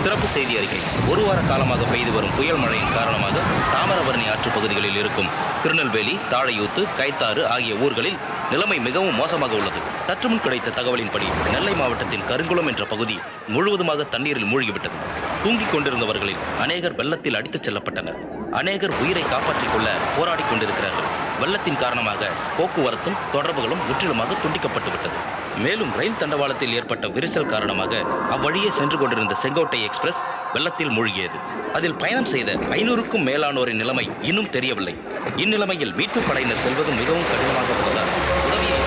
சிறப்பு செய்தி அறிக்கை. ஒரு வார காலமாக பெய்து வரும் புயல் மழையின் காரணமாக தாமிரபரணி ஆற்று பகுதிகளில் இருக்கும் திருநெல்வேலி, தாழையூத்து, கைத்தாறு ஆகிய ஊர்களில் நிலைமை மிகவும் மோசமாக உள்ளது. சற்று முன் கிடைத்த தகவலின்படி நெல்லை மாவட்டத்தின் கருங்குளம் என்ற பகுதி முழுவதுமாக தண்ணீரில் மூழ்கிவிட்டது. தூங்கிக் கொண்டிருந்தவர்களில் அநேகர் வெள்ளத்தில் அடித்துச் செல்லப்பட்டனர். அநேகர் உயிரை காப்பாற்றிக் கொள்ள போராடி கொண்டிருக்கிறார்கள். வெள்ளத்தின் காரணமாக போக்குவரத்தும் தொடர்புகளும் முற்றிலுமாக துண்டிக்கப்பட்டுவிட்டது. மேலும் ரயில் தண்டவாளத்தில் ஏற்பட்ட விரிசல் காரணமாக அவ்வழியே சென்று கொண்டிருந்த செங்கோட்டை எக்ஸ்பிரஸ் வெள்ளத்தில் மூழ்கியது. அதில் பயணம் செய்த 500க்கும் மேலானோரின் நிலைமை இன்னும் தெரியவில்லை. இந்நிலைமையில் மீட்புப் படையினர் செல்வது மிகவும் கடினமாக உள்ளதால் உதவியை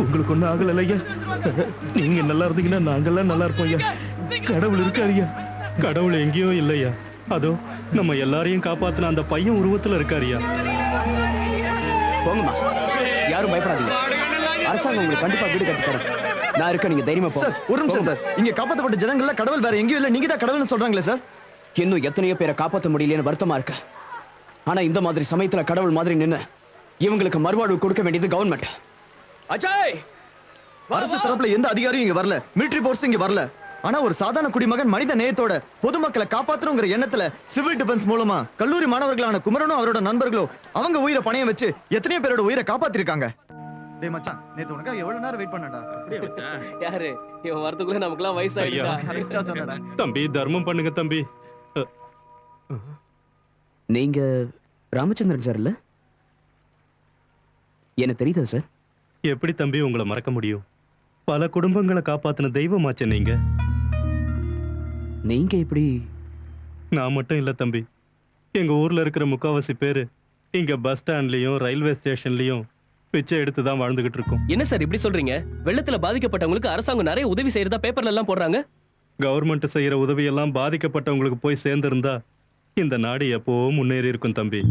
உங்களுக்கு ஒன்றும் ஆகல ஐயா. நீங்க நல்லா இருந்தீங்கன்னா நாங்கெல்லாம் நல்லா இருப்போம் ஐயா. கடவுள் இருக்காரு ஐயா. கடவுள் எங்கேயோ இல்லையா, அதோ நம்ம எல்லாரையும் காப்பாத்தின அந்த பையன் உருவத்துல இருக்காருயா. போங்கம்மா, யாரும் பயப்படாதீங்க. அரசாங்கம் உங்களுக்கு கண்டிப்பா வீடு கட்டி தரும். நான் இருக்க, நீங்க தைரியமா போங்க. ஒரு நிமிஷம் சார். இங்க காப்பாற்றப்பட்ட ஜனங்கள்ல கடவுள் வேற எங்கேயும் இல்ல, நீங்க தான் கடவுள்னு சொல்றாங்களே சார். இன்னும் எத்தனையோ பேரை காப்பாற்ற முடியலன்னு வருத்தமா இருக்கு. ஆனா இந்த மாதிரி சமயத்துல கடவுள் மாதிரி நின்னு இவங்களுக்கு மறுவாழ்வு கொடுக்க வேண்டியது கவர்மெண்ட். அஜய், அரசு தரப்புல எந்த அதிகாரியும் இங்க வரல, மிலிட்டரி போர்ஸ் இங்க வரல. ஆனா ஒரு சாதாரண குடிமகன் மனித நேயத்தோட பொதுமக்களை காப்பாற்றணுங்கிற எண்ணத்துல சிவில் டிஃபென்ஸ் மூலமா கல்லூரி மாணவர்களான குமரனும் அவரோட நண்பர்களும் அவங்க உயிரை பணையம் வச்சு எத்தனையோ பேரோட உயிரை காப்பாத்திருக்காங்க. டேய் மச்சான், நேத்து உனக்கு எவ்வளவு நேரம் வெயிட் பண்ணடா. அப்படியே மச்சான். யாரு இவன் வரதுக்குள்ள நமக்குலாம் வயசாயிடுடா. கரெக்ட்டா சொன்னடா. தம்பி, தர்மம் பண்ணுங்க தம்பி. நீங்க ராமச்சந்திரன் சார் இல்ல? எனக்கு தெரியுதா சார்? எப்படி தம்பி உங்களை மறக்க முடியும்? பல குடும்பங்களை காப்பாத்தின தெய்வமாச்சே நீங்க. நீங்க இப்படி? நான் மட்டும் இல்ல தம்பி, எங்க ஊர்ல இருக்கிற முக்காவாசி பேரு இங்க பஸ் ஸ்டாண்ட்லயும் ரயில்வே ஸ்டேஷன்லயும் பிச்சை எடுத்து தான் வாழ்ந்துகிட்டு இருக்கோம். என்ன சார் இப்படி சொல்றீங்க? வெள்ளத்துல பாதிக்கப்பட்டவங்களுக்கு அரசாங்கம் நிறைய உதவி செய்யறதா பேப்பர்ல எல்லாம் போடுறாங்க. கவர்மெண்ட் செய்யற உதவி எல்லாம் பாதிக்கப்பட்டவங்களுக்கு போய் சேர்ந்திருந்தா இந்த நாடு எப்போ முன்னேறி இருக்கும் தம்பி.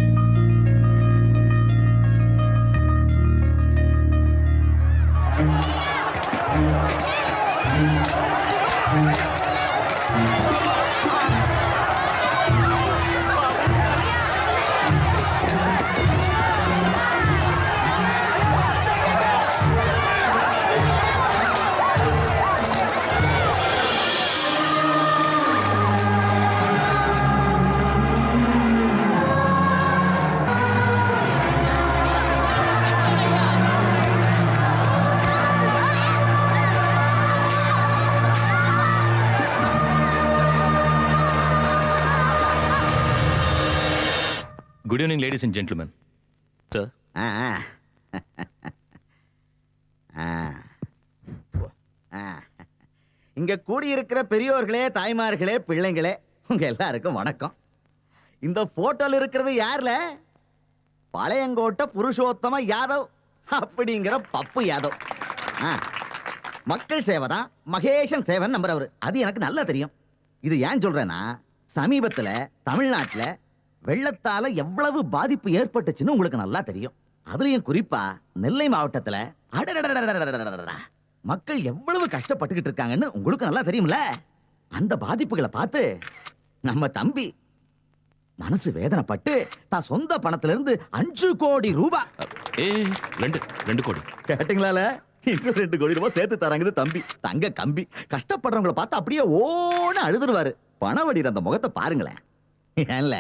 Good evening ladies and gentlemen. Sir, இங்க கூடியிருக்கிற பெரியோர்களே, தாய்மார்களே, பிள்ளைங்களே, உங்க எல்லாருக்கும் வணக்கம். இந்த போட்டோல இருக்கிறது யார்ல? பழையங்கோட்டை புருஷோத்தம யாதவ் அப்படிங்கிற பப்பு யாதவ். மக்கள் சேவை தான் மகேஷன் சேவன் நம்புறவரு. அது எனக்கு நல்லா தெரியும். இது ஏன் சொல்றேன்னா, சமீபத்துல தமிழ்நாட்டுல வெள்ளத்தால எவ்வளவு பாதிப்பு ஏற்பட்டுச்சுன்னு உங்களுக்கு நல்லா தெரியும். அதுலயும் குறிப்பா நெல்லை மாவட்டத்துல மக்கள் எவ்வளவு கஷ்டப்பட்டுக்கிட்டு இருக்காங்கன்னு உங்களுக்கு நல்லா தெரியும்ல. அந்த பாதிப்புகளை பார்த்து நம்ம தம்பி மனசு வேதனைப்பட்டு தான் சொந்த பணத்துல இருந்து 5 கோடி ரூபாய் 2 கோடி கேட்டீங்களால, இன்னும் 2 கோடி ரூபாய் சேர்த்து தராங்க தம்பி. தங்க கம்பி கஷ்டப்படுறவங்களை பார்த்து அப்படியே ஓன்னு அழுதுருவாரு. பணவடிற அந்த முகத்தை பாருங்களேன். ஏன்ல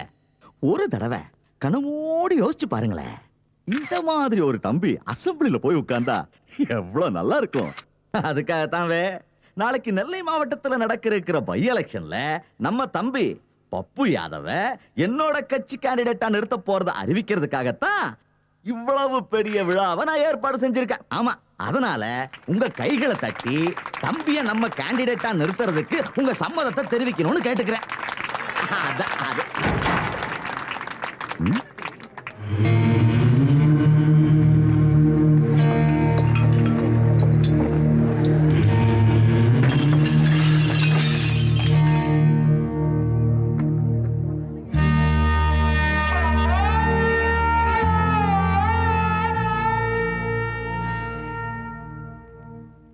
ஒரு தடவை கனமோடி யோசிச்சு பாருங்களேன். இந்த மாதிரி ஒரு தம்பி அசம்பிளில போய் உட்கார்ந்தா எவ்வளவு நல்லா இருக்கும். அதுக்காகத்தான் நாளைக்கு நெல்லை மாவட்டத்துல நடக்கிற பை எலெக்ஷன்ல நம்ம தம்பி பப்பு யாதவ என்னோட கட்சி கேண்டிடேட்டா நிறுத்த போறத அறிவிக்கிறதுக்காகத்தான் இவ்வளவு பெரிய விழாவை நான் ஏற்பாடு செஞ்சிருக்கேன். ஆமா, அதனால உங்க கைகளை தட்டி தம்பிய நம்ம கேண்டிடேட்டா நிறுத்துறதுக்கு உங்க சம்மதத்தை தெரிவிக்கணும்னு கேட்டுக்கிறேன்.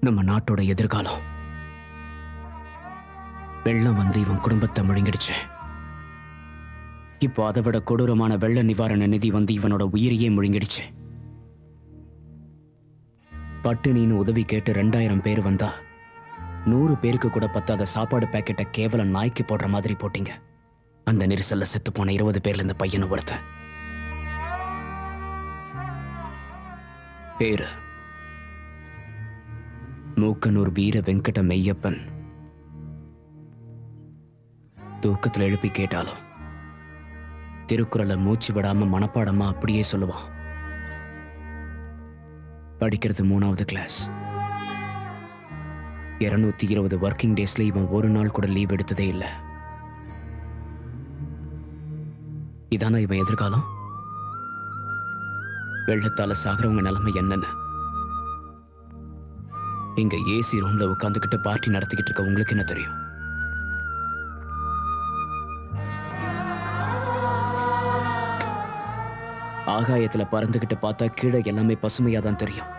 நம்ம நாட்டோட எதிர்காலம் வெள்ளம் வந்து இவன் குடும்பத்தை முழுங்கிடுச்சு. இப்போ அதை விட கொடூரமான வெள்ள நிவாரண நிதி வந்து இவனோட உயிரையே முழுங்கிடுச்சு. பட்டினின்னு உதவி கேட்டு 2000 பேர் வந்தா 100 பேருக்கு கூட பத்தாத சாப்பாடு பாக்கெட்டை கேவலம் நாய்க்கு போடுற மாதிரி போட்டீங்க. அந்த நெரிசல்ல செத்து போன 20 பேர்ல இந்த பையனை ஒருத்தன். பேரு மூக்கனூர் வீர வெங்கட மெய்யப்பன். தூக்கத்துல எழுப்பி கேட்டாலும் திருக்குறளை மூச்சு விடாம மனப்பாடமா அப்படியே சொல்லுவான். படிக்கிறது 3வது கிளாஸ். 220 ஒர்க்கிங் டேஸ்ல இவன் ஒரு நாள் கூட லீவ் எடுத்ததே இல்லை. இதானா இவன் எதிர்காலம்? வெள்ளத்தால சாகிறவங்க நிலைமை என்னன்னு இங்க ஏசி ரூம்ல உட்காந்துக்கிட்டு பார்ட்டி நடத்திக்கிட்டு இருக்க உங்களுக்கு என்ன தெரியும்? ஆகாயத்துல பறந்துகிட்டு பார்த்தா கீழே எல்லாமே பசுமையாதான் தெரியும்.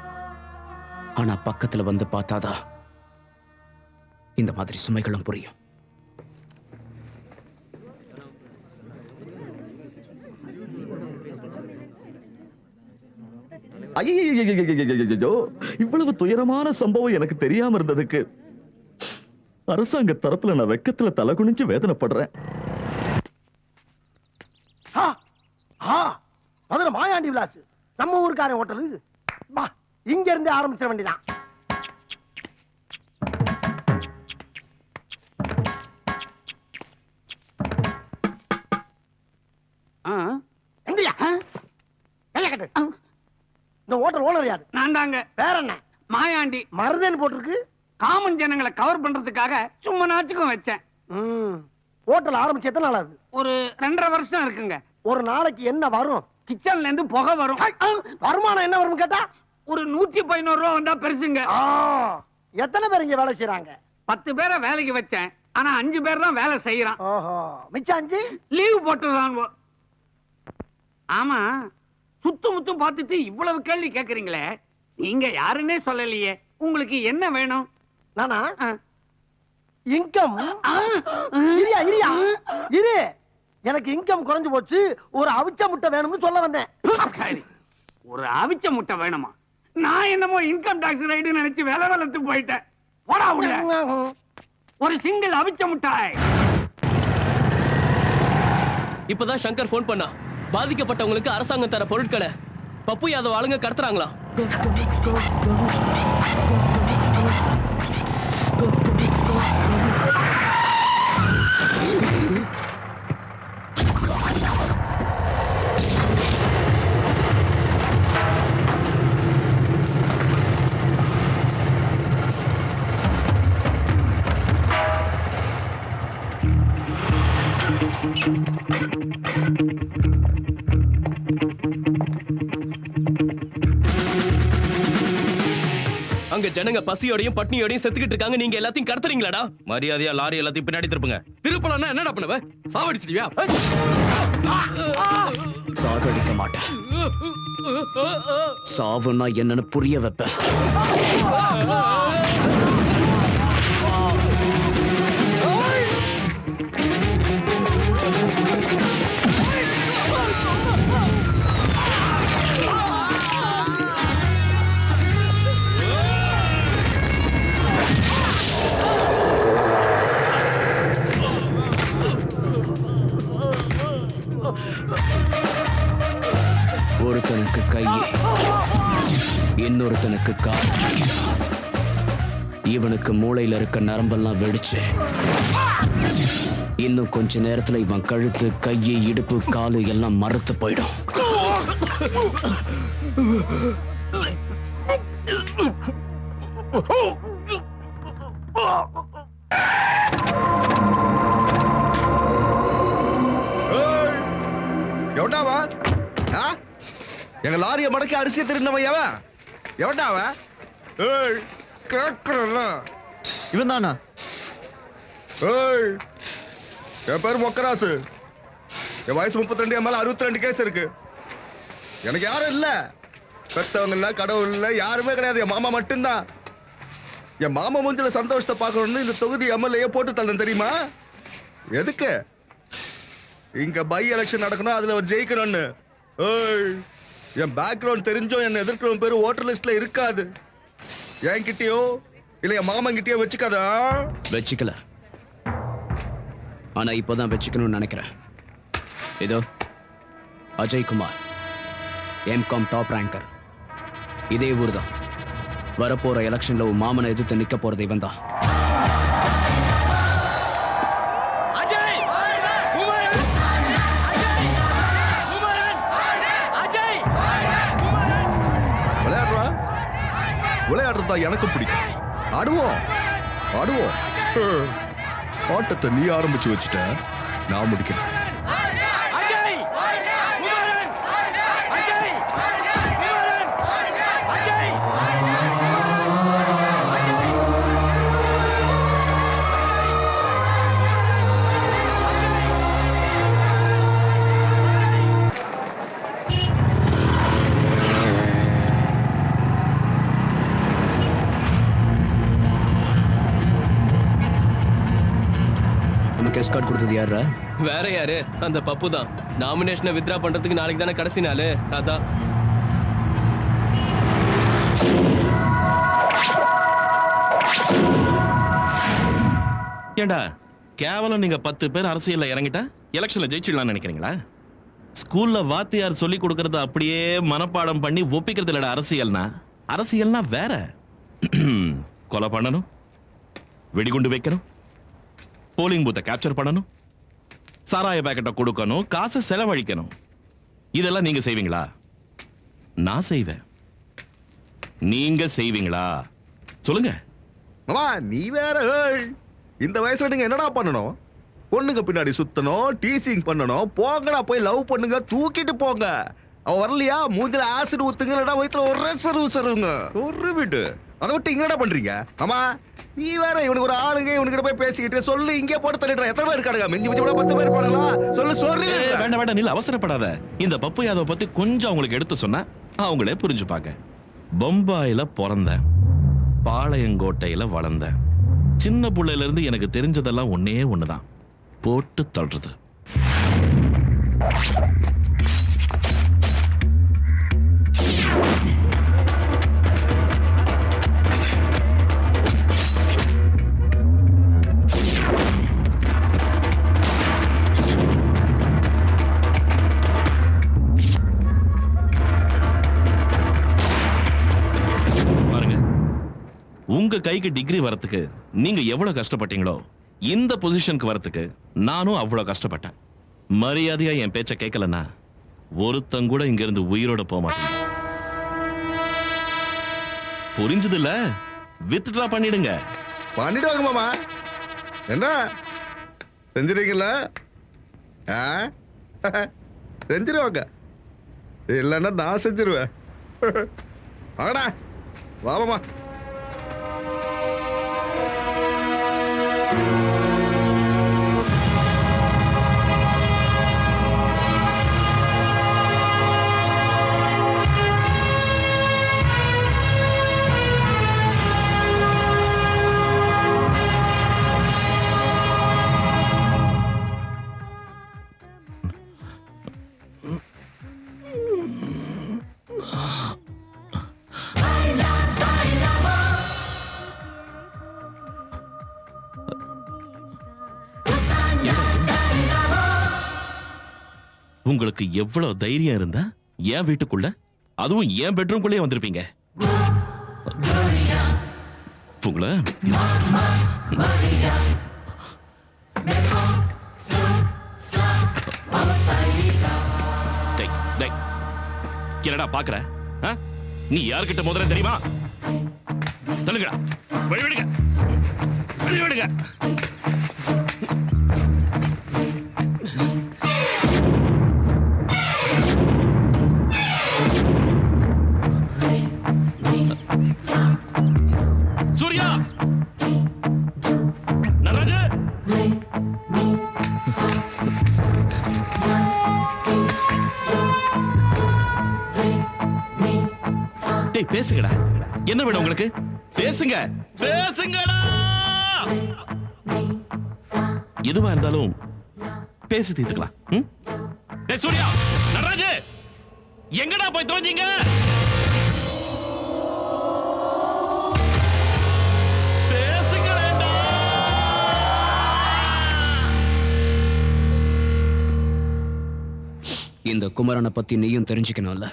ஆனா பக்கத்துல வந்து பார்த்தாதான் இந்த மாதிரி சுமைகளும் புரியும். ஐயோ, இவ்வளவு துயரமான சம்பவம் எனக்கு தெரியாம இருந்ததுக்கு அரசாங்க தரப்புல நான் வெக்கத்துல தலை குனிஞ்சு வேதனைப்படுறேன். மதுரை மாயாண்டி விலாஸ் நம்ம ஊருக்காரன் ஹோட்டலு. இங்க இருந்து ஆரம்பிச்சிட வேண்டியதான். இந்த ஹோட்டல் ஓனர் யாரு? நான் தாங்க. வேற என்ன? மாயாண்டி. மருதன் போட்டிருக்கு. காமன் ஜனங்களை கவர் பண்றதுக்காக சும்மா நாச்சுக்கும் வச்சேன். ஹோட்டல் ஆரம்பிச்சு எத்தனை நாள் ஆகுது? ஒரு 2.5 வருஷம் இருக்குங்க. ஒரு நாளைக்கு என்ன வரும்? கிச்சன்ல இருந்து புகை வரும். வருமானம் என்ன வரும் கேட்டா ஒரு 111 ரூபா வந்தா பெருசுங்க. எத்தனை பேர் இங்க வேலை செய்யறாங்க? 10 பேரை வேலைக்கு வச்சேன். ஆனா 5 பேர் தான் வேலை செய்யறான். மிச்சம் 5 லீவ் போட்டுறாங்க. ஆமா, சுத்து முத்து பார்த்துட்டு இவ்வளவு கேள்வி கேக்குறீங்களே, நீங்க யாருன்னே சொல்லலையே. உங்களுக்கு என்ன வேணும்? நானா இன்கம். இரு, எனக்கு இன்கம் குறைஞ்சு போச்சு. ஒரு அவிச்ச முட்டை வேணும்னு சொல்ல வந்தேன். ஒரு அவிச்ச முட்டை வேணுமா? நான் என்னமோ இன்கம் டாக்ஸ் ரைடு நினைச்சு வேலை வளர்த்து போயிட்டேன். போடா உள்ள. ஒரு சிங்கிள் அவிச்ச முட்டாய். இப்பதான் சங்கர் போன் பண்ணா. பாதிக்கப்பட்டவங்களுக்கு அரசாங்கம் தர பொருட்களை பப்பு யாதவ் ஆளுங்க கடத்துறாங்களா? அங்க ஜனங்க பசியோடையும் பட்னியோடையும் செத்துக்கிட்டு இருக்காங்க. நீங்க எல்லாத்தையும் கடத்துறீங்களாடா? மரியாதையா லாரி எல்லாத்தையும் பின்னாடி திருப்புங்க. திருப்பலன்னா என்னடா பண்ணுவ? சாவடிச்சிடுவியா? சாகடிக்க மாட்டேன். சாவுன்னா என்னன்னு புரிய வைப்பேன். ஒருத்தனுக்கு கை, இன்னொருத்தனுக்கு கால். இவனுக்கு மூளையில இருக்க நரம்பெல்லாம் வெடிச்சு இன்னும் கொஞ்ச நேரத்துல இவன் கழுத்து, கையை, இடுப்பு, காலு எல்லாம் மறுத்து போயிடும். எவட்டாவா? எங்க லாரிய மடக்கி அரிசியை திருந்தவன் எவன்? எவட்டாவ? ஏய், கேக்குறல. இவன் தானா? ஏய், என் பேர் மொக்கராசு. என் வயசு 32, என் மேல 62 கேஸ் இருக்கு. எனக்கு யாரும் இல்ல. பெத்தவங்க இல்ல, கடவுள் இல்ல, யாருமே கிடையாது. என் மாமா மட்டும்தான். என் மாமா மூஞ்சில சந்தோஷத்தை பார்க்கணும்னு இந்த தொகுதி எம்எல்ஏ போட்டு தள்ளேன் தெரியுமா? எதுக்கு? இங்க பை எலெக்ஷன் நடக்கணும், அதுல ஒரு ஜெயிக்கணும்னு. ஏய், என் பேக்ரவுண்ட் தெரிஞ்சோ என்ன எதிர்க்கிறவன் பேரு ஓட்டர் லிஸ்ட்ல இருக்காது. என்கிட்டயோ இல்ல என் மாமன் கிட்டயோ வச்சுக்காதா? வச்சுக்கல, ஆனா இப்போதான் வச்சுக்கணும்னு நினைக்கிறேன். இதோ அஜய்குமார், எம்காம் டாப் ரேங்கர். இதே ஊர் தான். வரப்போற எலெக்ஷன்ல உன் மாமனை எதிர்த்து நிக்க போறது இவன் தான். விளையாடுறதா எனக்கு பிடிக்கும். ஆடுவோம் ஆடுவோம். ஆட்டத்தை நீ ஆரம்பிச்சு வச்சுட்ட, நான் முடிக்கிறேன். எஸ்கார்ட் கொடுத்தது யாரா? வேற யாரு? அந்த பப்பு தான். நாமினேஷனை வித்ரா பண்றதுக்கு நாளைக்கு தானே கடைசி நாள். அதான். ஏண்டா கேவலம் நீங்க 10 பேர் அரசியல்ல இறங்கிட்டா எலெக்ஷன்ல ஜெயிச்சிடலாம்னு நினைக்கிறீங்களா? ஸ்கூல்ல வாத்தியார் சொல்லி கொடுக்கறத அப்படியே மனப்பாடம் பண்ணி ஒப்பிக்கிறது இல்லடா அரசியல்னா. அரசியல்னா வேற. கொலை பண்ணணும், வெடிகுண்டு வைக்கணும், போலிங் பூத்தை கேப்சர் பண்ணணும், சாராய பேக்கெட்டை கொடுக்கணும், காசு செலவழிக்கணும். இதெல்லாம் நீங்க செய்வீங்களா? நான் செய்வேன். நீங்க செய்வீங்களா? சொல்லுங்க. மாமா நீ வேற. ஏய், இந்த வயசுல நீங்க என்னடா பண்ணணும்? பொண்ணுங்க பின்னாடி சுத்தணும், டீசிங் பண்ணணும். போங்கடா போய் லவ் பண்ணுங்க, தூக்கிட்டு போங்க. அவ வரலையா மூஞ்சில ஆசிட் ஊத்துங்க, இல்லடா வயித்துல ஒரு சருங்க ஒரு வீட்டு. அதை விட்டு இங்கடா பண்றீங்க? ஆமா நீ வேற. இவனுக்கு ஒரு ஆளுங்க இவனுக்கு போய் பேசிக்கிட்டு சொல்லு, இங்கே போட்டு தள்ளிடுற. எத்தனை பேர் இருக்காங்க? மிஞ்சி மிஞ்சி கூட 10 பேர் போடலாம். சொல்லு சொல்லு. வேண்டாம் வேண்டாம், நீ அவசரப்படாத. இந்த பப்பு யாதவ பத்தி கொஞ்சம் அவங்களுக்கு எடுத்து சொன்னா அவங்களே புரிஞ்சுப்பாங்க. பம்பாயில பிறந்தேன், பாளையங்கோட்டையில வளர்ந்தேன். சின்ன புள்ளையில இருந்து எனக்கு தெரிஞ்சதெல்லாம் ஒன்னே ஒண்ணுதான், போட்டு தள்ளுறது. உங்க கைக்கு டிகிரி வரதுக்கு நீங்க எவ்வளவு கஷ்டப்பட்டீங்களோ, இந்த பொசிஷனுக்கு வரதுக்கு நானும் அவ்வளவு கஷ்டப்பட்டேன். மரியாதையா என் பேச்ச கேட்கலன்னா ஒருத்தங்க கூட இங்க இருந்து உயிரோட போக மாட்டேன். புரிஞ்சது இல்ல? வித்ட்ரா பண்ணிடுங்க. பண்ணிடுவாங்க மாமா. என்ன செஞ்சிருக்கீங்களா? செஞ்சிருவாங்க, இல்லைன்னா நான் செஞ்சிருவேன். வாடா, வாமா. உங்களுக்கு எவ்வளவு தைரியம் இருந்தா என் வீட்டுக்குள்ள, அதுவும் என் பெட்ரூம்குள்ளே வந்திருப்பீங்க? உங்களை என்னடா பாக்குற? நீ யார்கிட்ட முதல்ல தெரியுமா? தள்ளுங்கடா, வழிவிடுங்க, வழிவிடுங்க. சூர்யா, நடராஜ, டேய் பேசுங்கடா. என்ன வேணும் உங்களுக்கு? பேசுங்க, பேசுங்கடா. எதுவா இருந்தாலும் பேசி தீர்த்துக்கலாம். டேய் சூர்யா, நடராஜ, எங்கடா போய் தொலைஞ்சீங்க? இந்த குமரனை பத்தி நீயும் தெரிஞ்சுக்கணும்ல.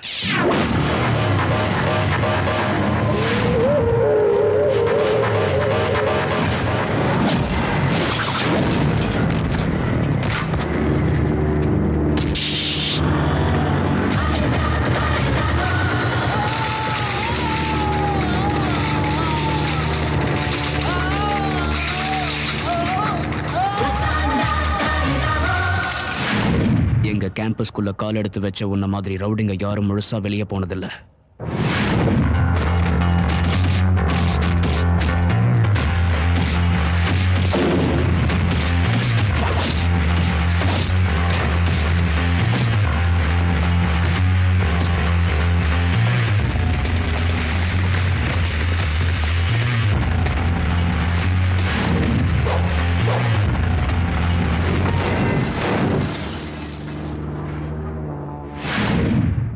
எங்க கேம்பஸ்குள்ள கால் எடுத்து வச்ச உன்ன மாதிரி ரவுடிங்க யாரும் முழுசா வெளியே போனதில்ல.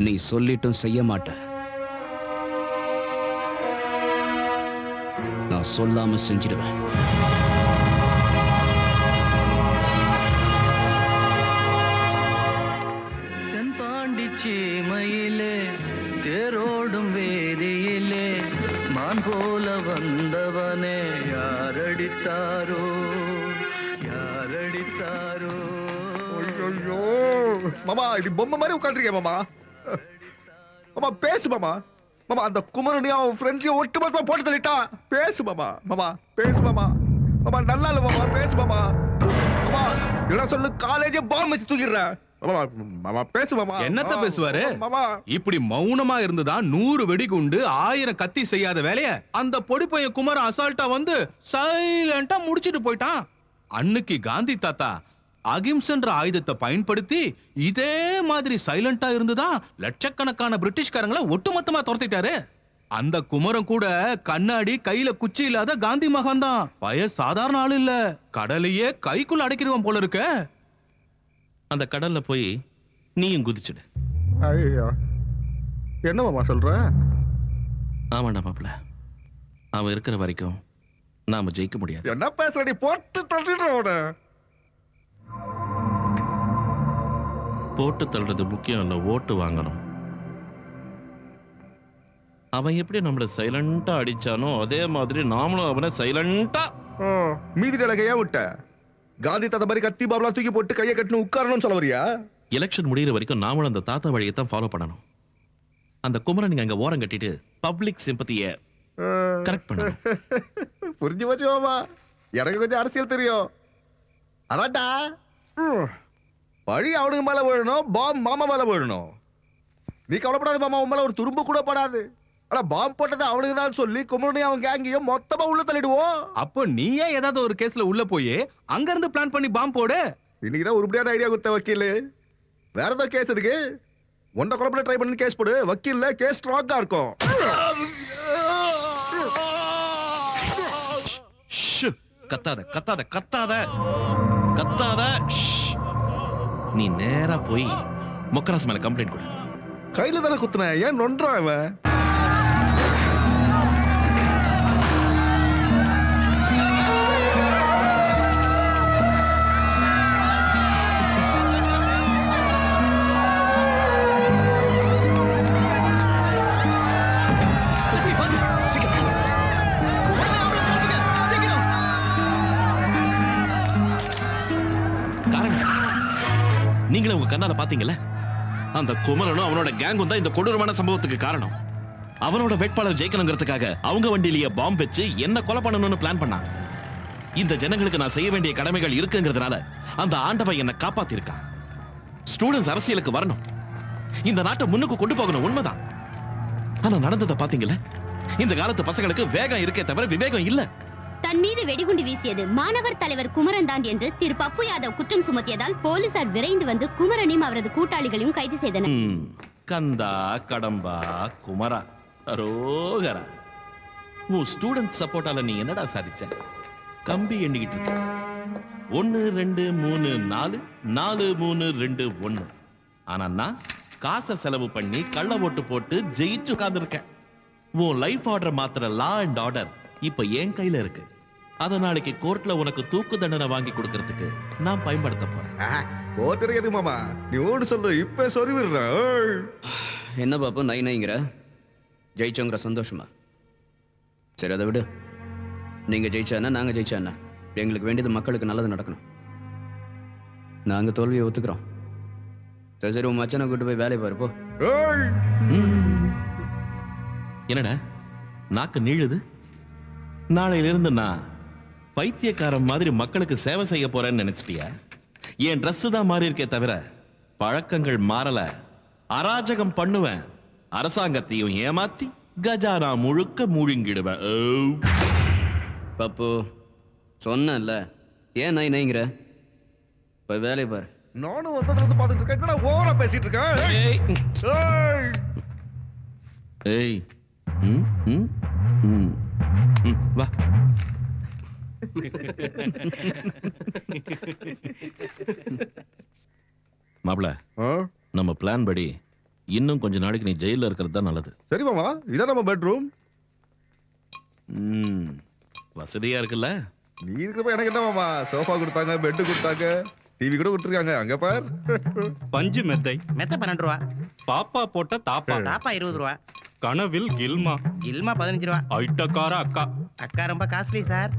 நீ சொல்லிட்டும் செய்ய மாட்ட. நான் சொல்லாம செஞ்சிடுவேன். தென்பாண்டிச்சேமையிலே தேரோடும் வேதியிலே மான் போல வந்தவனே யாரடித்தாரோ யாரடித்தாரோ. ஐயோ மாமா, இது பொம்மை மாதிரி உட்காந்துருக்கேன் மாமா. மாமா பேசு மாமா. மாமா அந்த குமரனையும் அவன் ஃப்ரெண்ட்ஸையும் ஒட்டு மொத்தமா போட்டு தள்ளிட்டான். பேசு மாமா. மாமா பேசு மாமா. மாமா நல்லா இல்ல மாமா, பேசு மாமா. மாமா என்ன சொல்லு, காலேஜே பாம்பு வச்சு தூக்கிடுறேன். மாமா மாமா பேசு மாமா. என்னத்த பேசுவாரு? மாமா இப்படி மௌனமா இருந்துதான் 100 வெடிகுண்டு 1000 கத்தி செய்யாத வேலைய அந்த பொடி பையன் குமாரன் அசால்ட்டா வந்து சைலண்டா முடிச்சிட்டு போயிட்டான். அன்னைக்கு காந்தி தாத்தா அகிம்சன்ற ஆயுதத்தை பயன்படுத்தி இதே மாதிரி சைலண்டா இருந்துதான் லட்சக்கணக்கான பிரிட்டிஷ்காரங்களை ஒட்டுமொத்தமா துரத்திட்டாரு. அந்த குமரன் கூட கண்ணாடி கையில குச்சி இல்லாத காந்தி மகன் தான். பய சாதாரண ஆள் இல்ல, கடலையே கைக்குள்ள அடைக்கிறவன் போல இருக்க. அந்த கடல்ல போய் நீயும் குதிச்சுடு. ஐயோ என்ன மாமா சொல்ற? ஆமாண்டா மாப்பிள்ள, அவன் இருக்கிற வரைக்கும் நாம ஜெயிக்க முடியாது. என்ன பேசுற நீ? போட்டு தள்ளிடுற. போட்டு தள்ளுறது முக்கியம் இல்ல, ஓட்டு வாங்கணும். அவன் எப்படி நம்மள சைலண்டா அடிச்சானோ அதே மாதிரி நாமளும் அவனை சைலண்டா. மீதி நிலகையா விட்ட காந்தி தாத்தா மாதிரி கத்தி பாபலாம் தூக்கி போட்டு கையை கட்டணும் உட்காரணும்னு சொல்ல வரியா? எலெக்ஷன் முடிகிற வரைக்கும் நாமளும் அந்த தாத்தா வழியை தான் ஃபாலோ பண்ணணும். அந்த குமரன் நீங்க அங்க ஓரம் கட்டிட்டு பப்ளிக் சிம்பத்திய கரெக்ட் பண்ணணும். புரிஞ்சு போச்சு மாமா, எனக்கு கொஞ்சம் அரசியல் தெரியும். அதான்டா பழி அவனுக்கு மேல விழணும், பாம் மாமா மேல விழணும். நீ கவலைப்படாத மாமா, உன் மேல ஒரு துரும்பு கூட படாது. ஆனா பாம் போட்டது அவனுக்கு தான் சொல்லி குமரனையும் அவன் கேங்கையும் மொத்தமா உள்ள தள்ளிடுவோம். அப்போ நீயே ஏதாவது ஒரு கேஸ்ல உள்ள போய் அங்க இருந்து பிளான் பண்ணி பாம் போடு. இன்னைக்குதான் உருப்படியான ஐடியா கொடுத்த வக்கீல். வேற ஏதாவது கேஸ் இருக்கு, ஒன்றை குழப்பல ட்ரை பண்ணி கேஸ் போடு. வக்கீல்ல கேஸ் ஸ்ட்ராங்கா இருக்கும். கத்தாத கத்தாத கத்தாத கத்தாத. நீ நேரா போய் மொக்கராஸ் மேல கம்ப்ளைண்ட் கொடு. கையில தானே குத்துன, ஏன் நொன்றான் அவன்? நீங்களே உங்க கண்ணால பாத்தீங்கல்ல, அந்த குமரனும் அவனோட கேங்கும் தான் இந்த கொடூரமான சம்பவத்துக்கு காரணம். அவனோட வேட்பாளர் ஜெயிக்கணுங்கிறதுக்காக அவங்க வண்டியிலேயே பாம்பு வச்சு என்ன கொலை பண்ணணும்னு பிளான் பண்ணான். இந்த ஜனங்களுக்கு நான் செய்ய வேண்டிய கடமைகள் இருக்குங்கிறதுனால அந்த ஆண்டவன் என்ன காப்பாத்திருக்கான். ஸ்டூடெண்ட்ஸ் அரசியலுக்கு வரணும், இந்த நாட்டை முன்னுக்கு கொண்டு போகணும், உண்மைதான். ஆனா நடந்ததை பாத்தீங்கல்ல, இந்த காலத்து பசங்களுக்கு வேகம் இருக்கே தவிர விவேகம் இல்ல. தன் மீது வெடிகுண்டு வீசியது மாணவர் தலைவர் குமரன் தான் என்று திரு பப்பு யாதவ் குற்றம் சுமத்தியதால் போலீசார் விரைந்து வந்து குமரனையும் அவரது கூட்டாளிகளையும் கைது செய்தனர். கந்தா கடம்பா குமரா ரோகரா, உன் ஸ்டூடெண்ட் சப்போர்ட்டால நீ என்னடா சாதிச்ச? கம்பி எண்ணிக்கிட்டு இருக்க. 1 2 3 4 4 3 2 1. ஆனா நான் காசை செலவு பண்ணி கள்ள ஓட்டு போட்டு ஜெயிச்சு உட்கார்ந்துருக்கேன். உன் லைஃப் ஆர்டர் மாத்திர லா அண்ட் ஆர்டர் இப்ப என் கையில இருக்கு. அத நாளைக்கு கோர்ட்ல உனக்கு தூக்கு தண்டனை வாங்கி கொடுக்கறதுக்கு நான் பயன்படுத்த போறேன். கோர்ட் எது மாமா, நீ ஓடு சொல்லு, இப்ப சொல்லி விடுறேன். என்ன பாப்பு நை நைங்கிற? ஜெயிச்சோங்கிற சந்தோஷமா? சரி அதை விடு. நீங்க ஜெயிச்சா என்ன, நாங்க ஜெயிச்சா என்ன? எங்களுக்கு வேண்டியது மக்களுக்கு நல்லது நடக்கணும். நாங்க தோல்வியை ஒத்துக்கிறோம். சரி சரி, உன் மச்சனை கூட்டு போய் வேலையை பாரு போ. என்னடா நாக்கு நீழுது? நாளையிலிருந்து நான் பைத்தியக்காரன் மாதிரி மக்களுக்கு சேவை செய்ய போறேன்னு நினைச்சிட்டியா? என் ட்ரெஸ் தான் மாறி இருக்கே தவிர பழக்கங்கள் மாறல. அராஜகம் பண்ணுவேன், அரசாங்கத்தையும் ஏமாத்தி கஜானா முழுக்க மூழ்கிடுவேன். பப்பு சொன்னல, ஏன் நை நைங்கிற? போய் வேலையை பாரு. நானும் வந்ததுல இருந்து பாத்துட்டு இருக்கேன், என்னடா ஓவரா பேசிட்டு இருக்கேன்? ஏய் வா. மாப்ள, நம்ம பிளான் படி இன்னும் கொஞ்ச நாளைக்கு நீ ஜெயில இருக்கிறது தான் நல்லது. சரி மாமா, இதான் நம்ம பெட்ரூம். வசதியா இருக்குல்ல? நீ இருக்கிறப்ப எனக்கு என்ன மாமா, சோஃபா கொடுத்தாங்க, பெட் கொடுத்தாங்க, டிவி கூட விட்டுருக்காங்க. அங்க பார், பஞ்சு மெத்தை. மெத்த 12 ரூபா. பாப்பா போட்ட தாப்பா. தாப்பா 20 ரூபா. கனவில் கில்மா. கில்மா 15 ரூபா. ஐட்டக்கார அக்கா. அக்கா ரொம்ப காஸ்ட்லி சார்.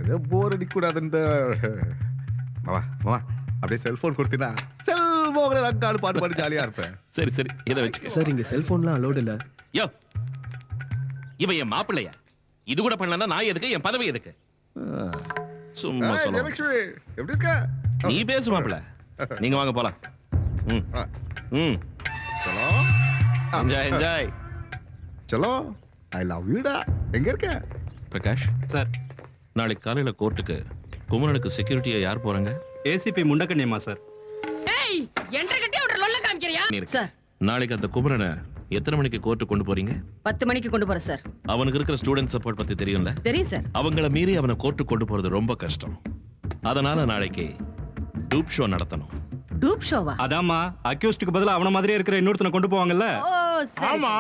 ஏதோ போர் அடிக்க கூடாது. இந்த மாமா மாமா அப்படியே செல்போன் கொடுத்தீனா செல்போன்ல அக்காடு பாட்டு பாடி ஜாலியா இருப்பேன். சரி சரி, இதை வச்சுக்க. சார் இங்க செல்போன்லாம் அலோட் இல்ல. யோ, இவன் என் மாப்பிள்ளையா? இது கூட பண்ணலன்னா நான் எதுக்கு, என் பதவி எதுக்கு? சும்மா சொல்ல. லட்சுமி எப்படி இருக்க? நீ பேசு மாப்பிள்ள. நீங்க வாங்க போலாம். சலோ என்ஜாய் என்ஜாய். சலோ ஐ லவ் யூ டா. எங்க இருக்க? பிரகாஷ் சார், நாளைக்கு காலையில கோர்ட்டுக்கு குமரனுக்கு செக்யூரிட்டியா யார் போறாங்க? ACP Mundakanniyamma sir. ஏய், என்ட்ரி கட்டி அவட லொல்ல காமிக்கறியா? சார், நாளைக்கு அந்த குமரனை எத்தனை மணிக்கு கோர்ட்டு கொண்டு போறீங்க? 10 மணிக்கு கொண்டு போறேன் சார். அவனுக்கு இருக்கிற ஸ்டூடெண்ட் சப்போர்ட் பத்தி தெரியும்ல? தெரியும் சார். அவங்கள மீறி அவனை கோர்ட்டு கொண்டு போறது ரொம்ப கஷ்டம். அதனால நாளைக்கு டூப் ஷோ நடத்தணும். டூப் ஷோவா? அதாம்மா, அக்யூஸ்டுக்கு பதிலா அவன மாதிரியே இருக்கிற இன்னொருத்தனை கொண்டு போவாங்கல்ல. ஓ சரி. ஆமா,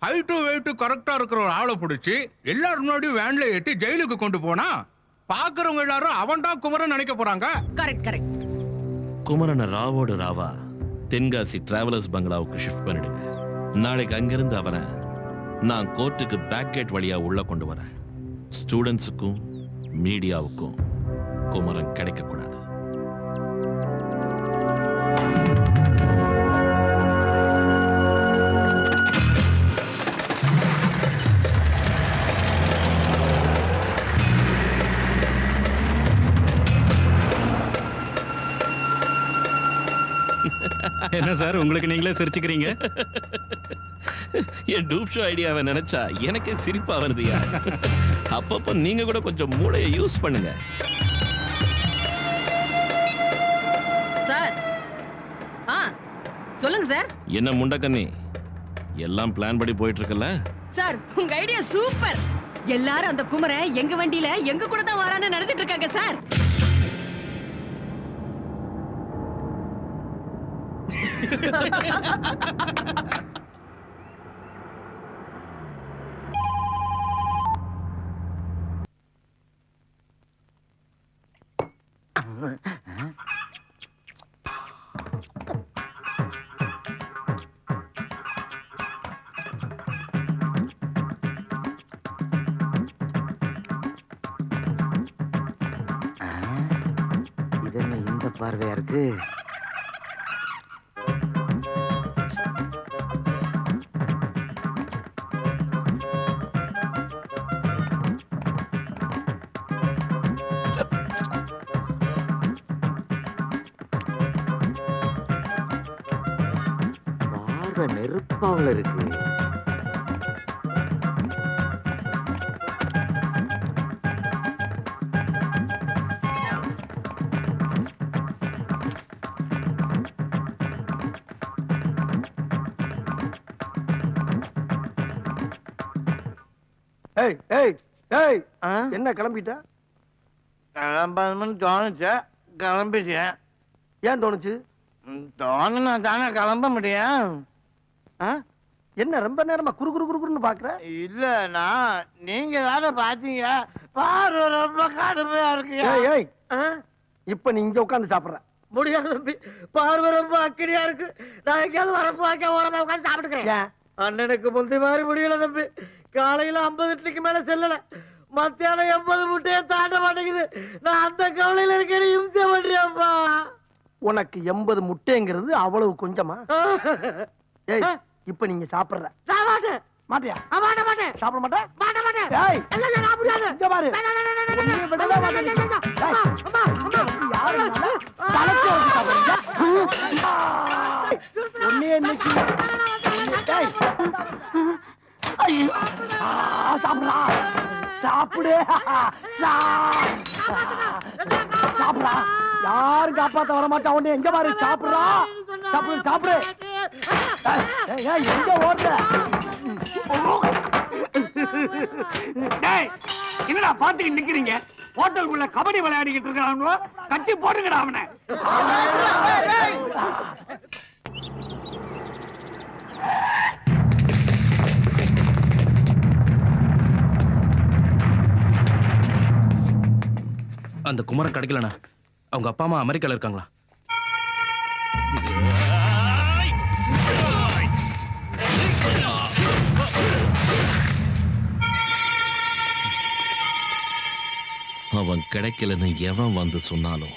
ஹைட் வெயிட் கரெக்டா இருக்கிற ஒரு ஆளை பிடிச்சி எல்லாரும் முன்னாடியும் வேன்ல ஏத்தி ஜெயிலுக்கு கொண்டு போனா பாக்குறவங்க எல்லாரும் அவன் தான் குமரன் நினைக்க போறாங்க. Correct correct. குமரனை ராவோடு ராவா தென்காசி டிராவலர்ஸ் பங்களாவுக்கு ஷிஃப்ட் பண்ணிடுங்க. நாளைக்கு அங்கிருந்து அவனை நான் கோர்ட்டுக்கு பேக் கேட் வழியா உள்ள கொண்டு வரேன். ஸ்டூடெண்ட்ஸுக்கும் மீடியாவுக்கும் குமரன் கிடைக்க கூடாது. என்ன சார் உங்களுக்கு நீங்களே சிரிச்சுக்கிறீங்க? என் டூப் ஷோ ஐடியாவை நினைச்சா எனக்கே சிரிப்பா வருதுயா. அப்பப்போ நீங்க கூட கொஞ்சம் மூளையை யூஸ் பண்ணுங்க. சார் சொல்லுங்க சார். என்ன முண்டக்கண்ணி, எல்லாம் பிளான் படி போயிட்டு இருக்குல்ல? சார் உங்க ஐடியா சூப்பர். எல்லாரும் அந்த குமரன் எங்க வண்டியில எங்க கூட தான் வரான்னு நினைச்சிட்டு இருக்காங்க சார். இது என்ன இந்த பார்வையா இருக்கு? பார்வை நெருப்பாவில் இருக்கு. ஏய் ஏய் ஏய் என்ன கிளம்பிட்ட? கிளம்பணும்னு தோணுச்சு, கிளம்பிட்டேன். ஏன் தோணுச்சு? தோணுனா தானே கிளம்ப முடியும். என்ன ரொம்ப நேரமா குறு குறு குறுன்னு பாக்குற? இல்லண்ணா, நீங்க தானே பாத்தீங்க. பாரு ரொம்ப கடுமையா இருக்கு. ஏய் ஏய் இப்ப நீ இங்க உட்கார்ந்து சாப்பிடுற. முடியாது தம்பி, பார்வை ரொம்ப அக்கடியா இருக்கு. நான் எங்கேயாவது வரப்பு வாக்க ஓரமா உட்காந்து சாப்பிட்டுக்கிறேன். அண்ணனுக்கு முந்தி மாதிரி முடியல தம்பி. காலையில 50 இட்லிக்கு மேல செல்லல, மத்தியானம் 80 முட்டையை தாண்ட மாட்டேங்குது. நான் அந்த கவலையில இருக்கேன். இம்சை பண்றியாப்பா. உனக்கு 80 முட்டைங்கிறது அவ்வளவு கொஞ்சமா? ஏய் இப்ப நீங்க சாப்பிடுற. மாட்டியா? சாப்பிட மாட்டேன். ஏய் நான் முடியாது. இங்க பாரு, ஒண்ணே விடவே மாட்டேன். யாரு தலைச்சு வச்சு சாப்பிடுறீங்க? ஒண்ணே இன்னைக்கு சாப்பிடுறா. சாப்பிடு சாப்பிடுறா. யாரும் காப்பாத்த வர மாட்டா. உடனே எங்க பாரு, சாப்பிடுறா. சாப்பிடு சாப்பிடு. எங்க ஓடுற? என்னடா பாத்துக்கிட்டு நிக்கிறீங்க? ஹோட்டலுக்குள்ள கபடி விளையாடிக்கிட்டு இருக்கானோ, கட்டி போட்டுங்கடா அவனை. அந்த குமரன் கிடைக்கலண்ணா. அவங்க அப்பா அம்மா அமெரிக்கால இருக்காங்களா? அவன் கிடைக்கலன்னு எவன் வந்து சொன்னாலும்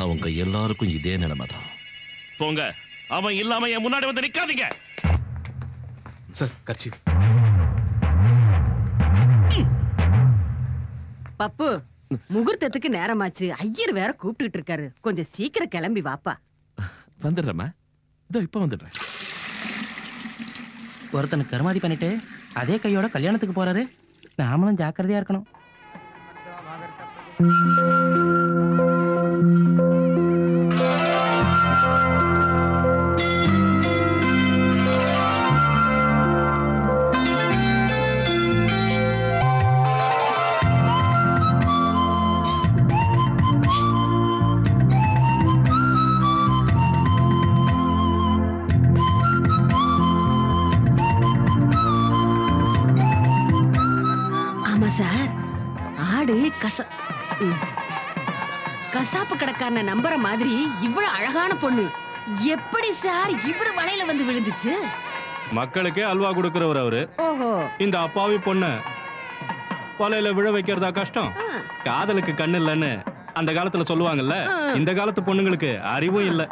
அவங்க எல்லாருக்கும் இதே நிலைமைதான். போங்க, அவன் இல்லாம என் முன்னாடி வந்து நிக்காதீங்க. சார் கட்சி பப்பு, முகூர்த்தத்துக்கு நேரமாச்சு. ஐயர் வேற கூப்பிட்டுட்டு இருக்காரு. கொஞ்சம் சீக்கிரம் கிளம்பி வாப்பா. வந்துடுறேம்மா, இதோ இப்ப வந்துடுறேன். ஒருத்தனுக்கு கருமாதி பண்ணிட்டு அதே கையோட கல்யாணத்துக்கு போறாரு. நாமளும் ஜாக்கிரதையா இருக்கணும். ஆமா சார், ஆடு கசாப்பு கடைக்காரன நம்புற மாதிரி இவ்வளவு அழகான பொண்ணு எப்படி சார் இவரு வலையில வந்து விழுந்துச்சு? மக்களுக்கே அல்வா கொடுக்கிறவர் அவரு. ஓஹோ, இந்த அப்பாவி பொண்ணு வலையில விழ வைக்கிறதா கஷ்டம்? காதலுக்கு கண்ணு இல்லன்னு அந்த காலத்துல சொல்லுவாங்கல்ல, இந்த காலத்து பொண்ணுங்களுக்கு அறிவும் இல்ல.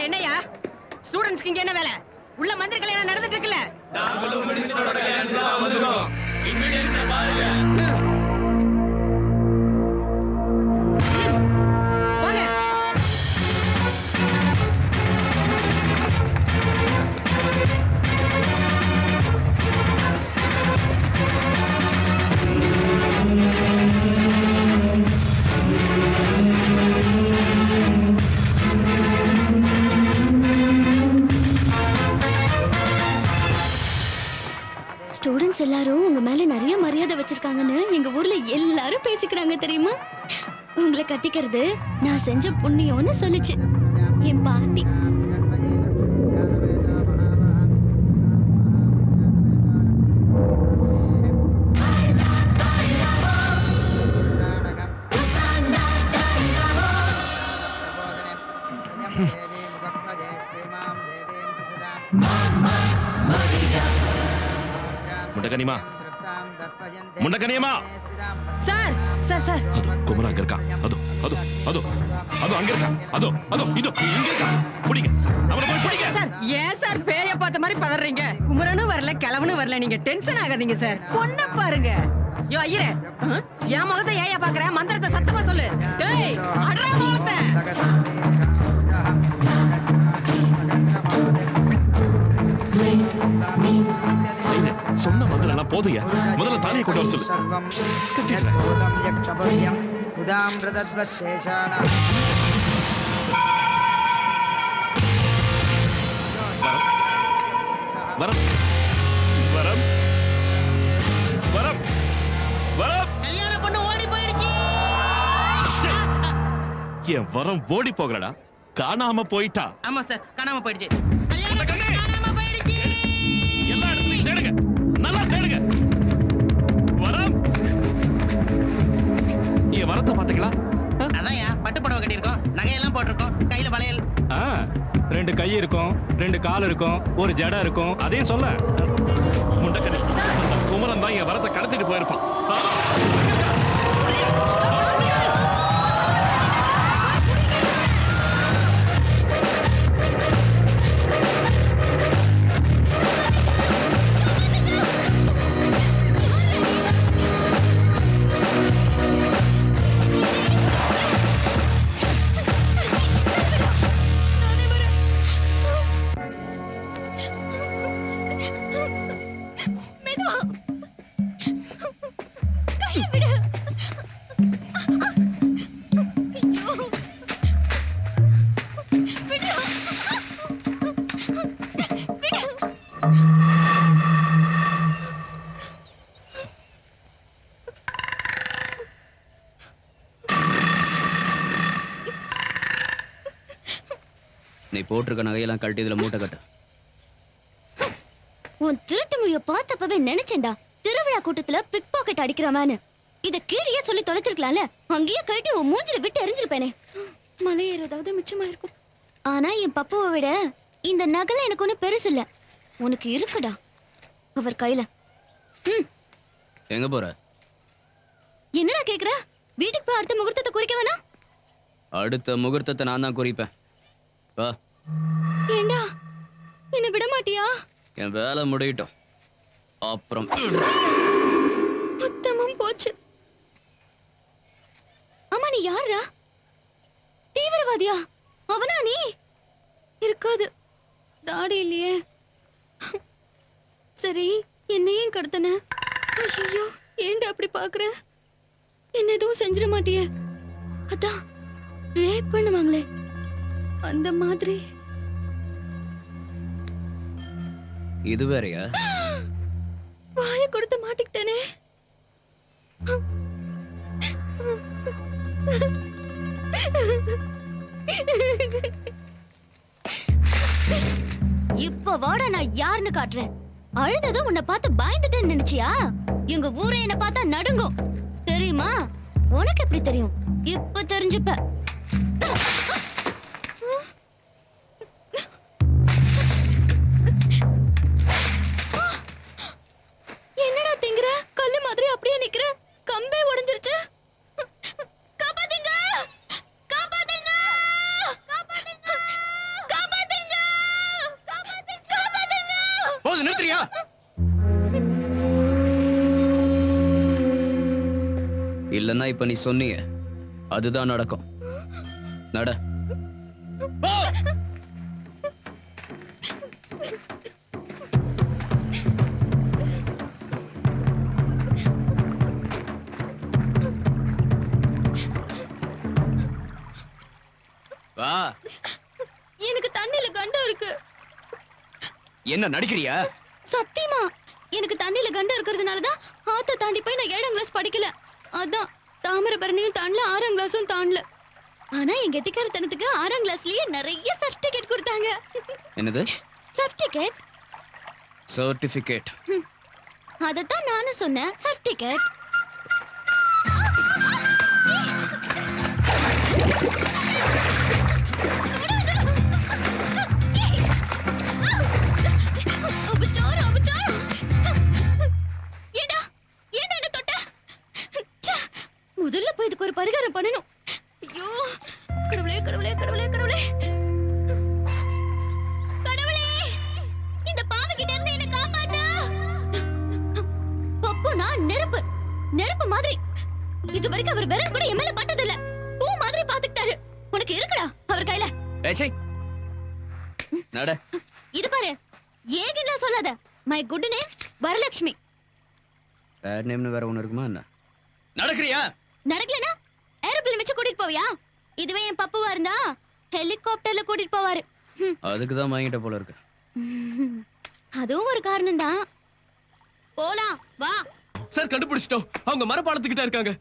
என்னையா ஸ்டூடண்ட்ஸ்க்கு இங்க என்ன வேலை? உள்ள மந்திரி கல்யாணம் நடந்துட்டு இருக்குல்ல? நாங்களும் மினிஸ்டரோட கல்யாணத்துக்கு தான் வந்திருக்கோம். இன்விடேஷனை பாருங்க. வாங்க. ஸ்டூடெண்ட்ஸ் எல்லாரும் உங்க மேல நிறைய மரியாதை வச்சிருக்காங்கன்னு எங்க ஊர்ல எல்லாரும் பேசிக்கிறாங்க தெரியுமா? உங்களை கட்டிக்கிறது நான் செஞ்ச புண்ணியம்னு சொல்லுச்சு என் பாட்டி. முண்டகனிமா, முண்டகனியம்மா. சார் சார் சார் அதோ குமரா அங்க இருக்கா. அதோ அதோ அதோ அதோ அங்க இருக்கா. அதோ அதோ இதோ இங்க இருக்கா. புடிங்க, அவனை போய் புடிங்க. சார் ஏன் சார் பேய பார்த்த மாதிரி பதறீங்க? குமரனும் வரல, கிழவனும் வரல, நீங்க டென்ஷன் ஆகாதீங்க சார். பொண்ண பாருங்க. யோ ஐயரே, என் முகத்தை ஏயா பாக்குற? மந்திரத்தை சத்தமா சொல்லு. டேய் அடரா முகத்தை. சொன்ன மந்திரம் எல்லாம் போதையா? முதல்ல தாலியை கொண்டு வர சொல்லு. வரம் வரம் வரம் வரம். கல்யாண பொண்ணு ஓடி போயிடுச்சு. என் வரம் ஓடி போகலடா, காணாம போயிட்டா. ஆமா சார், காணாம போயிடுச்சு. எல்லா இடத்துலயும் தேடுங்க, நல்லா தேடுங்க. வரம். என் வரத்தை பாத்தீங்களா? அதான்யா பட்டு புடவை கட்டியிருக்கோம், நகையெல்லாம் போட்டிருக்கோம், கையில வளையல். 2 கை இருக்கும், 2 கால் இருக்கும், ஒரு ஜடை இருக்கும். அதையும் சொல்ல. முண்டக்கனி, குமரன் தான் என் வரத்தை கடத்திட்டு போயிருப்பான். நீ போட்டிருக்க நகையெல்லாம் கழட்டி இதுல மூட்டை கட்டு. உன் திருட்டு மொழிய பார்த்தப்பவே நினைச்சேன்டா, திருவிழா கூட்டத்துல பிக் பாக்கெட் அடிக்கிறவன்னு. இத கீழே சொல்லி தொலைச்சிருக்கலாம்ல. அங்கேயே கழட்டி உன் மூஞ்சில விட்டு எரிஞ்சிருப்பேனே. மலை ஏறதாவது மிச்சமா இருக்கும். ஆனா என் பப்புவை விட இந்த நகலை எனக்கு ஒண்ணு பெருசு இல்ல. உனக்கு இருக்குடா அவர் கையில. எங்க போற? என்னடா கேக்குற? வீட்டுக்கு போய் அடுத்த முகூர்த்தத்தை குறிக்க வேணா? அடுத்த முகூர்த்தத்தை நான் தான் குறிப்பேன். வா. ஏண்டா என்ன விட மாட்டியா? என் வேலை முடியட்டும், அப்புறம் மொத்தமும் போச்சு. அம்மா நீ யாரா? தீவிரவாதியா? அவனா நீ? இருக்காது, தாடி இல்லையே. சரி என்னையும் கடத்தன. ஐயோ ஏண்டா அப்படி பாக்குற? என்ன எதுவும் செஞ்சிட மாட்டியே? அதான் ரேப் பண்ணுவாங்களே அந்த மாதிரி. இது வேறயா? வாயை கொடுத்து மாட்டிக்கிட்டேனே. இப்ப வாடா நான் யாருன்னு காட்டுறேன். அழுததும் உன்னை பார்த்து பயந்துட்டேன்னு நினைச்சியா? எங்க ஊரே என்ன பார்த்தா நடுங்கும் தெரியுமா? உனக்கு எப்படி தெரியும்? இப்ப தெரிஞ்சுப்ப. என்னடா திங்குற? கல்லு மாதிரி அப்படியே நிக்கிற. கம்பே உடைஞ்சிருச்சு. காப்பாத்துங்க, காப்பாத்துங்க, காப்பாத்துங்க, காப்பாத்துங்க, காப்பாத்துங்க. போது நிறுத்துறியா? இல்லன்னா இப்ப நீ சொன்னீங்க அதுதான் நடக்கும். நட. வா. எனக்கு தண்ணில கண்டம் இருக்கு. என்ன நடிக்கிறியா? சத்தியமா எனக்கு தண்ணில கண்டம் இருக்கிறதுனாலதான் ஆத்த தாண்டி போய் நான் 7ஆம் கிளாஸ் படிக்கல. அதான் தாமிரபரணியும் தாண்டல 6ஆம் கிளாஸும் தாண்டல. ஆனா எங்க கெட்டிக்காரத்தனத்துக்கு 6ஆம் கிளாஸ்லயே நிறைய சர்டிபிகேட் கொடுத்தாங்க. என்னது? சர்டிபிகேட். சர்டிபிகேட். அதத்தான் நானும் சொன்னேன், சர்டிபிகேட். முதல்ல போய் இதுக்கு ஒரு பரிகாரம் பண்ணணும். ஐயோ கடவுளே கடவுளே கடவுளே கடவுளே கடவுளே, இந்த பாம்பு கிட்ட இருந்து என்ன காப்பாத்து. பப்புனா நெருப்பு, நெருப்பு மாதிரி. இது வரைக்கும் அவர் விரல் கூட என் மேல பட்டதில்ல. பூ மாதிரி பாத்துக்கிட்டாரு. உனக்கு இருக்குடா அவர் கையில. நட. இது பாரு, ஏகின்னா சொல்லாத. My good name Varalakshmi. Bad நேம்னு வேற ஒண்ணு இருக்குமா என்ன? நடக்கறியா? நடக்கலனா ஏரோப்ளேன் வச்சு கூட்டிட்டு போவியா? இதுவே என் பப்புவா இருந்தா ஹெலிகாப்டர்ல கூட்டிட்டு போவாரு. அதுக்கு தான் வாங்கிட்ட போல இருக்கு. அதுவும் ஒரு காரணம் தான். போலாம் வா. சார் கண்டுபிடிச்சிட்டோம். அவங்க மரப்பாலத்துக்கிட்ட இருக்காங்க.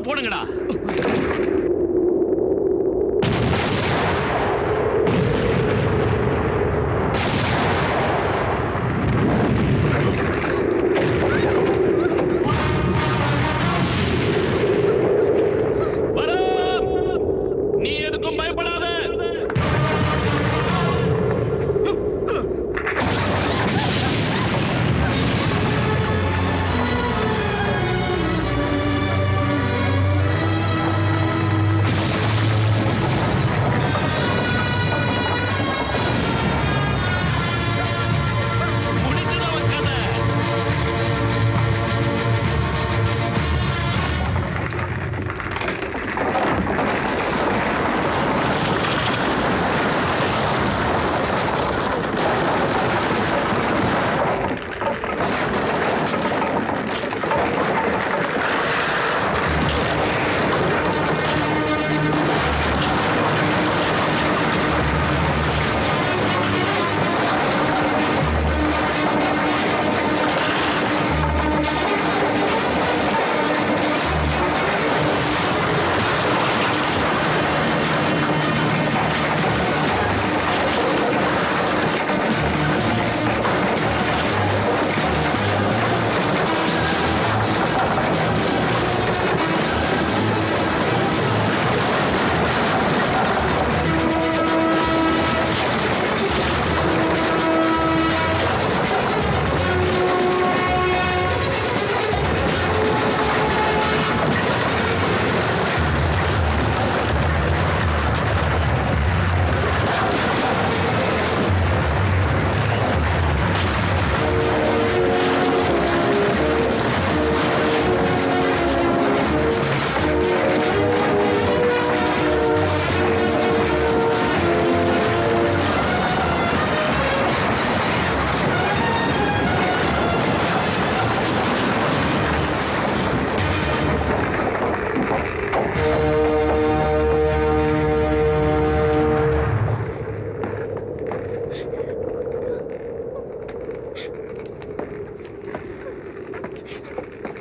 போடுங்கடா. நீ எதுக்கும் பயப்படாத.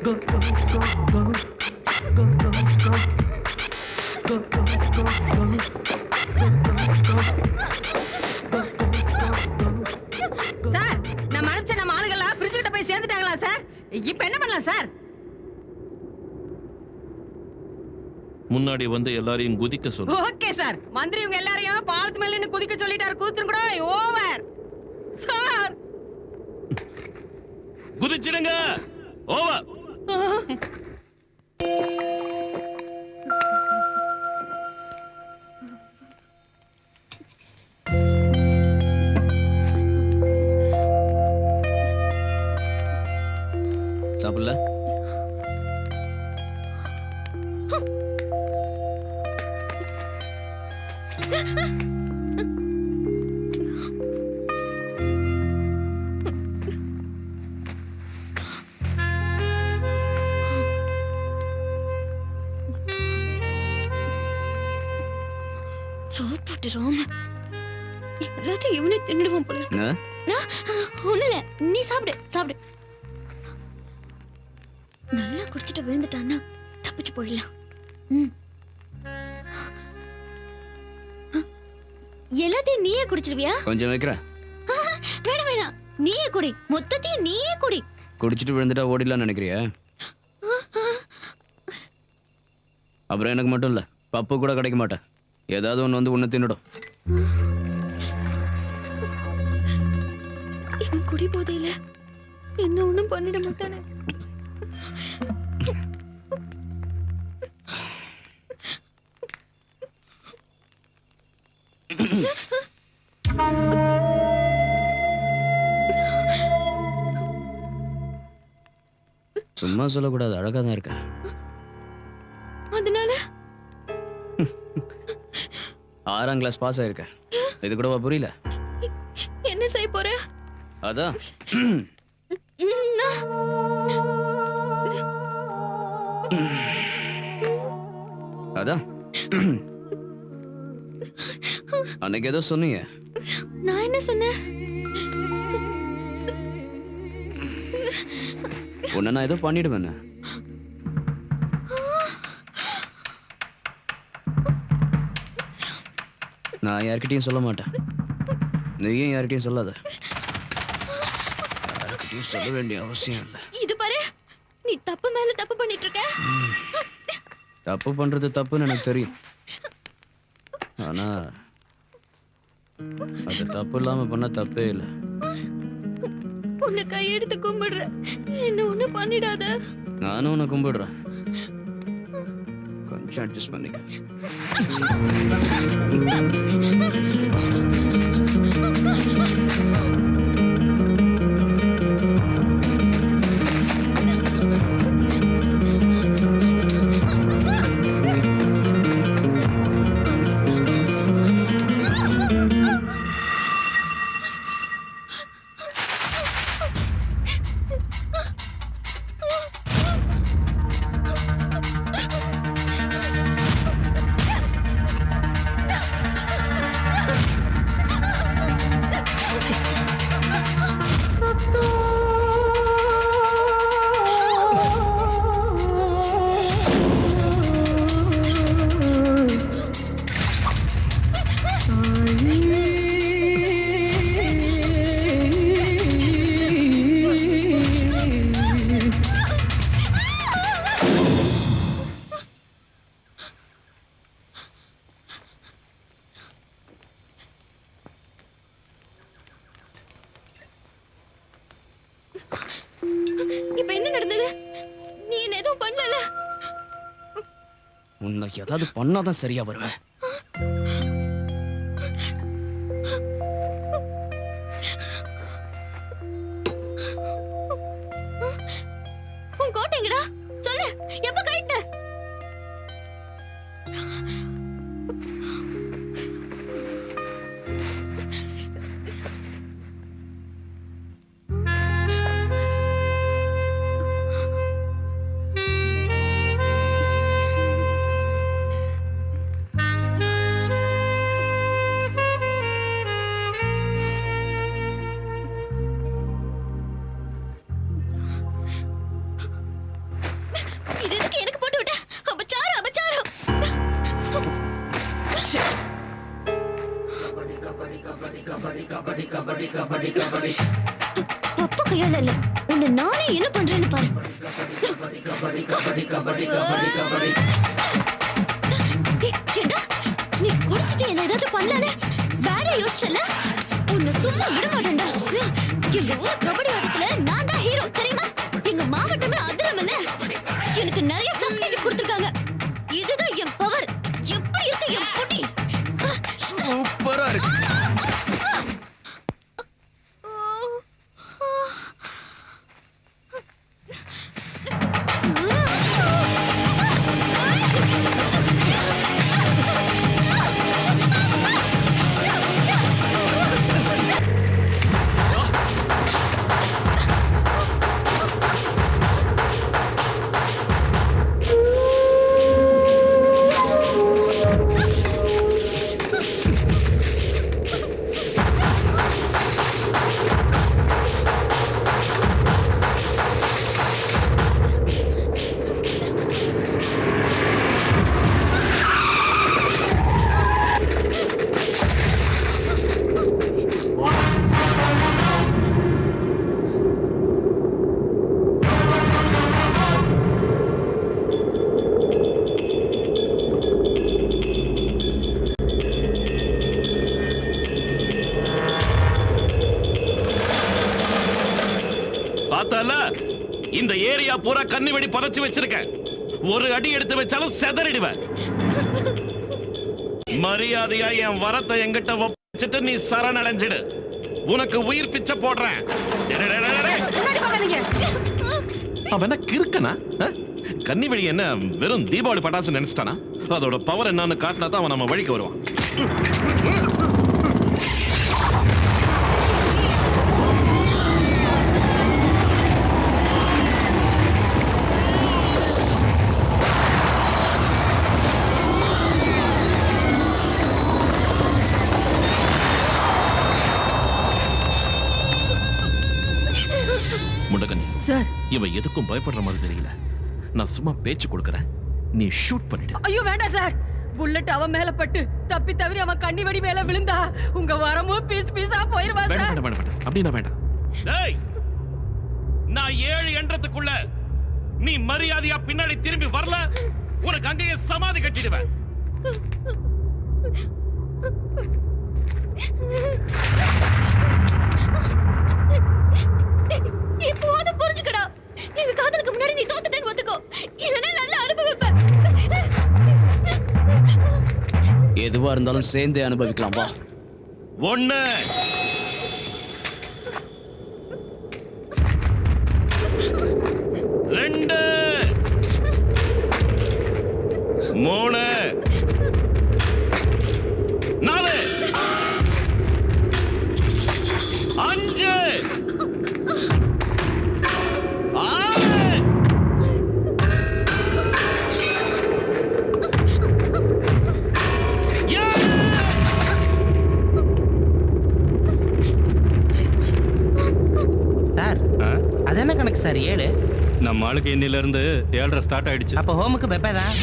சார் நம்ம அனுப்பிச்ச நம்ம ஆளுங்கெல்லாம் பிரிச்சுக்கிட்ட போய் சேர்ந்துட்டாங்களா சார்? இப்ப என்ன பண்ணலாம் சார்? முன்னாடி வந்து எல்லாரையும் குதிக்க சொல்லு. Okay sir. மந்திரி இவங்க எல்லாரையும் பாலத்து மேல நின்னு குதிக்க சொல்லிட்டாரு. கூத்துரு கூட ஓவர். சார் குதிச்சிடுங்க. ஓவர். சாப்பிடல? சாப்பிட்டு ராம எல்லாத்தையும் இவனே தின்னுடுவான் போல இருக்கு. ஒண்ணு இல்ல, நீ சாப்பிடு சாப்பிடு. நல்லா குடிச்சிட்டு விழுந்துட்டான்னா தப்பிச்சு போயிடலாம். எல்லாத்தையும் நீயே குடிச்சிருவியா? கொஞ்சம் வைக்கிற. வேணாம் வேணாம், நீயே குடி. மொத்தத்தையும் நீயே குடி. குடிச்சிட்டு விழுந்துட்டா ஓடிடலாம் நினைக்கிறியா? அப்புறம் எனக்கு மட்டும் இல்ல, பப்பு கூட கிடைக்க மாட்டேன். ஏதாவது ஒண்ணு வந்து உன்னை தின்னுடும். இவன் குடி போதையில என்ன ஒண்ணும் பண்ணிட மாட்டானே. சும்மா சொல்லக்கூடாது, அழகா தான் இருக்க. அதனால 6ஆம் கிளாஸ் பாஸ் ஆயிருக்க. இது கூடவா புரியல? என்ன செய்ய போற? அதான் அதான் அன்னைக்கு ஏதோ சொன்னீங்க. நான் என்ன சொன்னேன்? உன்னை நான் ஏதோ பண்ணிடுவேன். நான் யார்கிட்டயும் சொல்ல மாட்டேன். நீயும் யார்கிட்டயும் சொல்லாத. யார்கிட்டயும் சொல்ல வேண்டிய அவசியம் இல்லை. இது பாரு, நீ தப்பு மேல தப்பு பண்ணிட்டு இருக்க. தப்பு பண்றது தப்புன்னு எனக்கு தெரியும். ஆனா அது தப்பு இல்லாம பண்ண தப்பே இல்லை. உன்னை கையெடுத்து கும்பிடுறேன், என்ன ஒண்ணு பண்ணிடாத. நானும் உன்னை கும்பிடுறேன். கொஞ்சம் அட்ஜஸ்ட் பண்ணிக்க. இப்ப என்ன நடந்தது? நீ என்ன எதுவும் பண்ணல? உன்னை ஏதாவது பண்ணாதான் சரியா வருவேன். உன் கோட்டை எங்கடா? சொல்லு, எப்ப கழட்ட? தப்பு கையால இல்ல உன்னை நானே என்ன பண்றேன்னு பாரு. ஏண்டா, நீ குடிச்சிட்டு என்ன ஏதாவது பண்ணலானே வேற யோசிச்சல உன்னை சும்மா விட மாட்டேன்டா. எங்க ஊர் கபடி ஆட்டத்துல நான் தான் ஹீரோ தெரியுமா? எங்க மாவட்டமே அதிரமல்ல. எனக்கு நிறைய சர்டிபிகேட் கொடுத்திருக்காங்க. இதுதான் என் பவர். எப்படி இருக்கு என் பொடி? சூப்பரா இருக்கு. இந்த ஏரியா பூரா கண்ணி வெடி புதைச்சு வச்சிருக்கேன். ஒரு அடி எடுத்து வச்சாலும் செதறிடுவேன். மரியாதையா என் வரத்தை என்கிட்ட வச்சிட்டு நீ சரணடைஞ்சிடு. உனக்கு உயிர் பிச்சை போடுறேன். அவன் என்ன கிறுக்கனா? கன்னி வெடி என்ன வெறும் தீபாவளி பட்டாசு நினைச்சிட்டானா? அதோட பவர் என்னன்னு காட்டினா தான் அவன் நம்ம வழிக்கு வருவான். இவன் எதுக்கும் பயப்படுற மாதிரி தெரியல. நான் சும்மா பேச்சு கொடுக்கறேன். நீ ஷூட் பண்ணிடு. ஐயோ வேண்டாம் சார். புல்லட் அவன் மேல பட்டு தப்பி தவறி அவன் கண்ணி வெடி மேல விழுந்தா உங்க வரமும் பீஸ் பீஸா போயிருவா சார். வேண்டாம் வேண்டாம் வேண்டாம். அப்படினா வேண்டாம். டேய், நான் 7 என்றதுக்குள்ள நீ மரியாதையா பின்னாடி திரும்பி வரல, உனக்கு அங்கேயே சமாதி கட்டிடுவேன். இப்போது புரிஞ்சுக்கடா. எங்க காதலுக்கு முன்னாடி நீ தோத்துட்டேன்னு ஒத்துக்கோ. இல்லனா நல்ல அனுபவிப்ப. எதுவா இருந்தாலும் சேர்ந்தே அனுபவிக்கலாம் வா. 1 2 3 4 5 சார் 7. நம்ம ஆளுக்கு இன்னில இருந்து 7:30 ஸ்டார்ட் ஆயிடுச்சு. அப்ப ஹோமுக்கு பெப்பே தான்.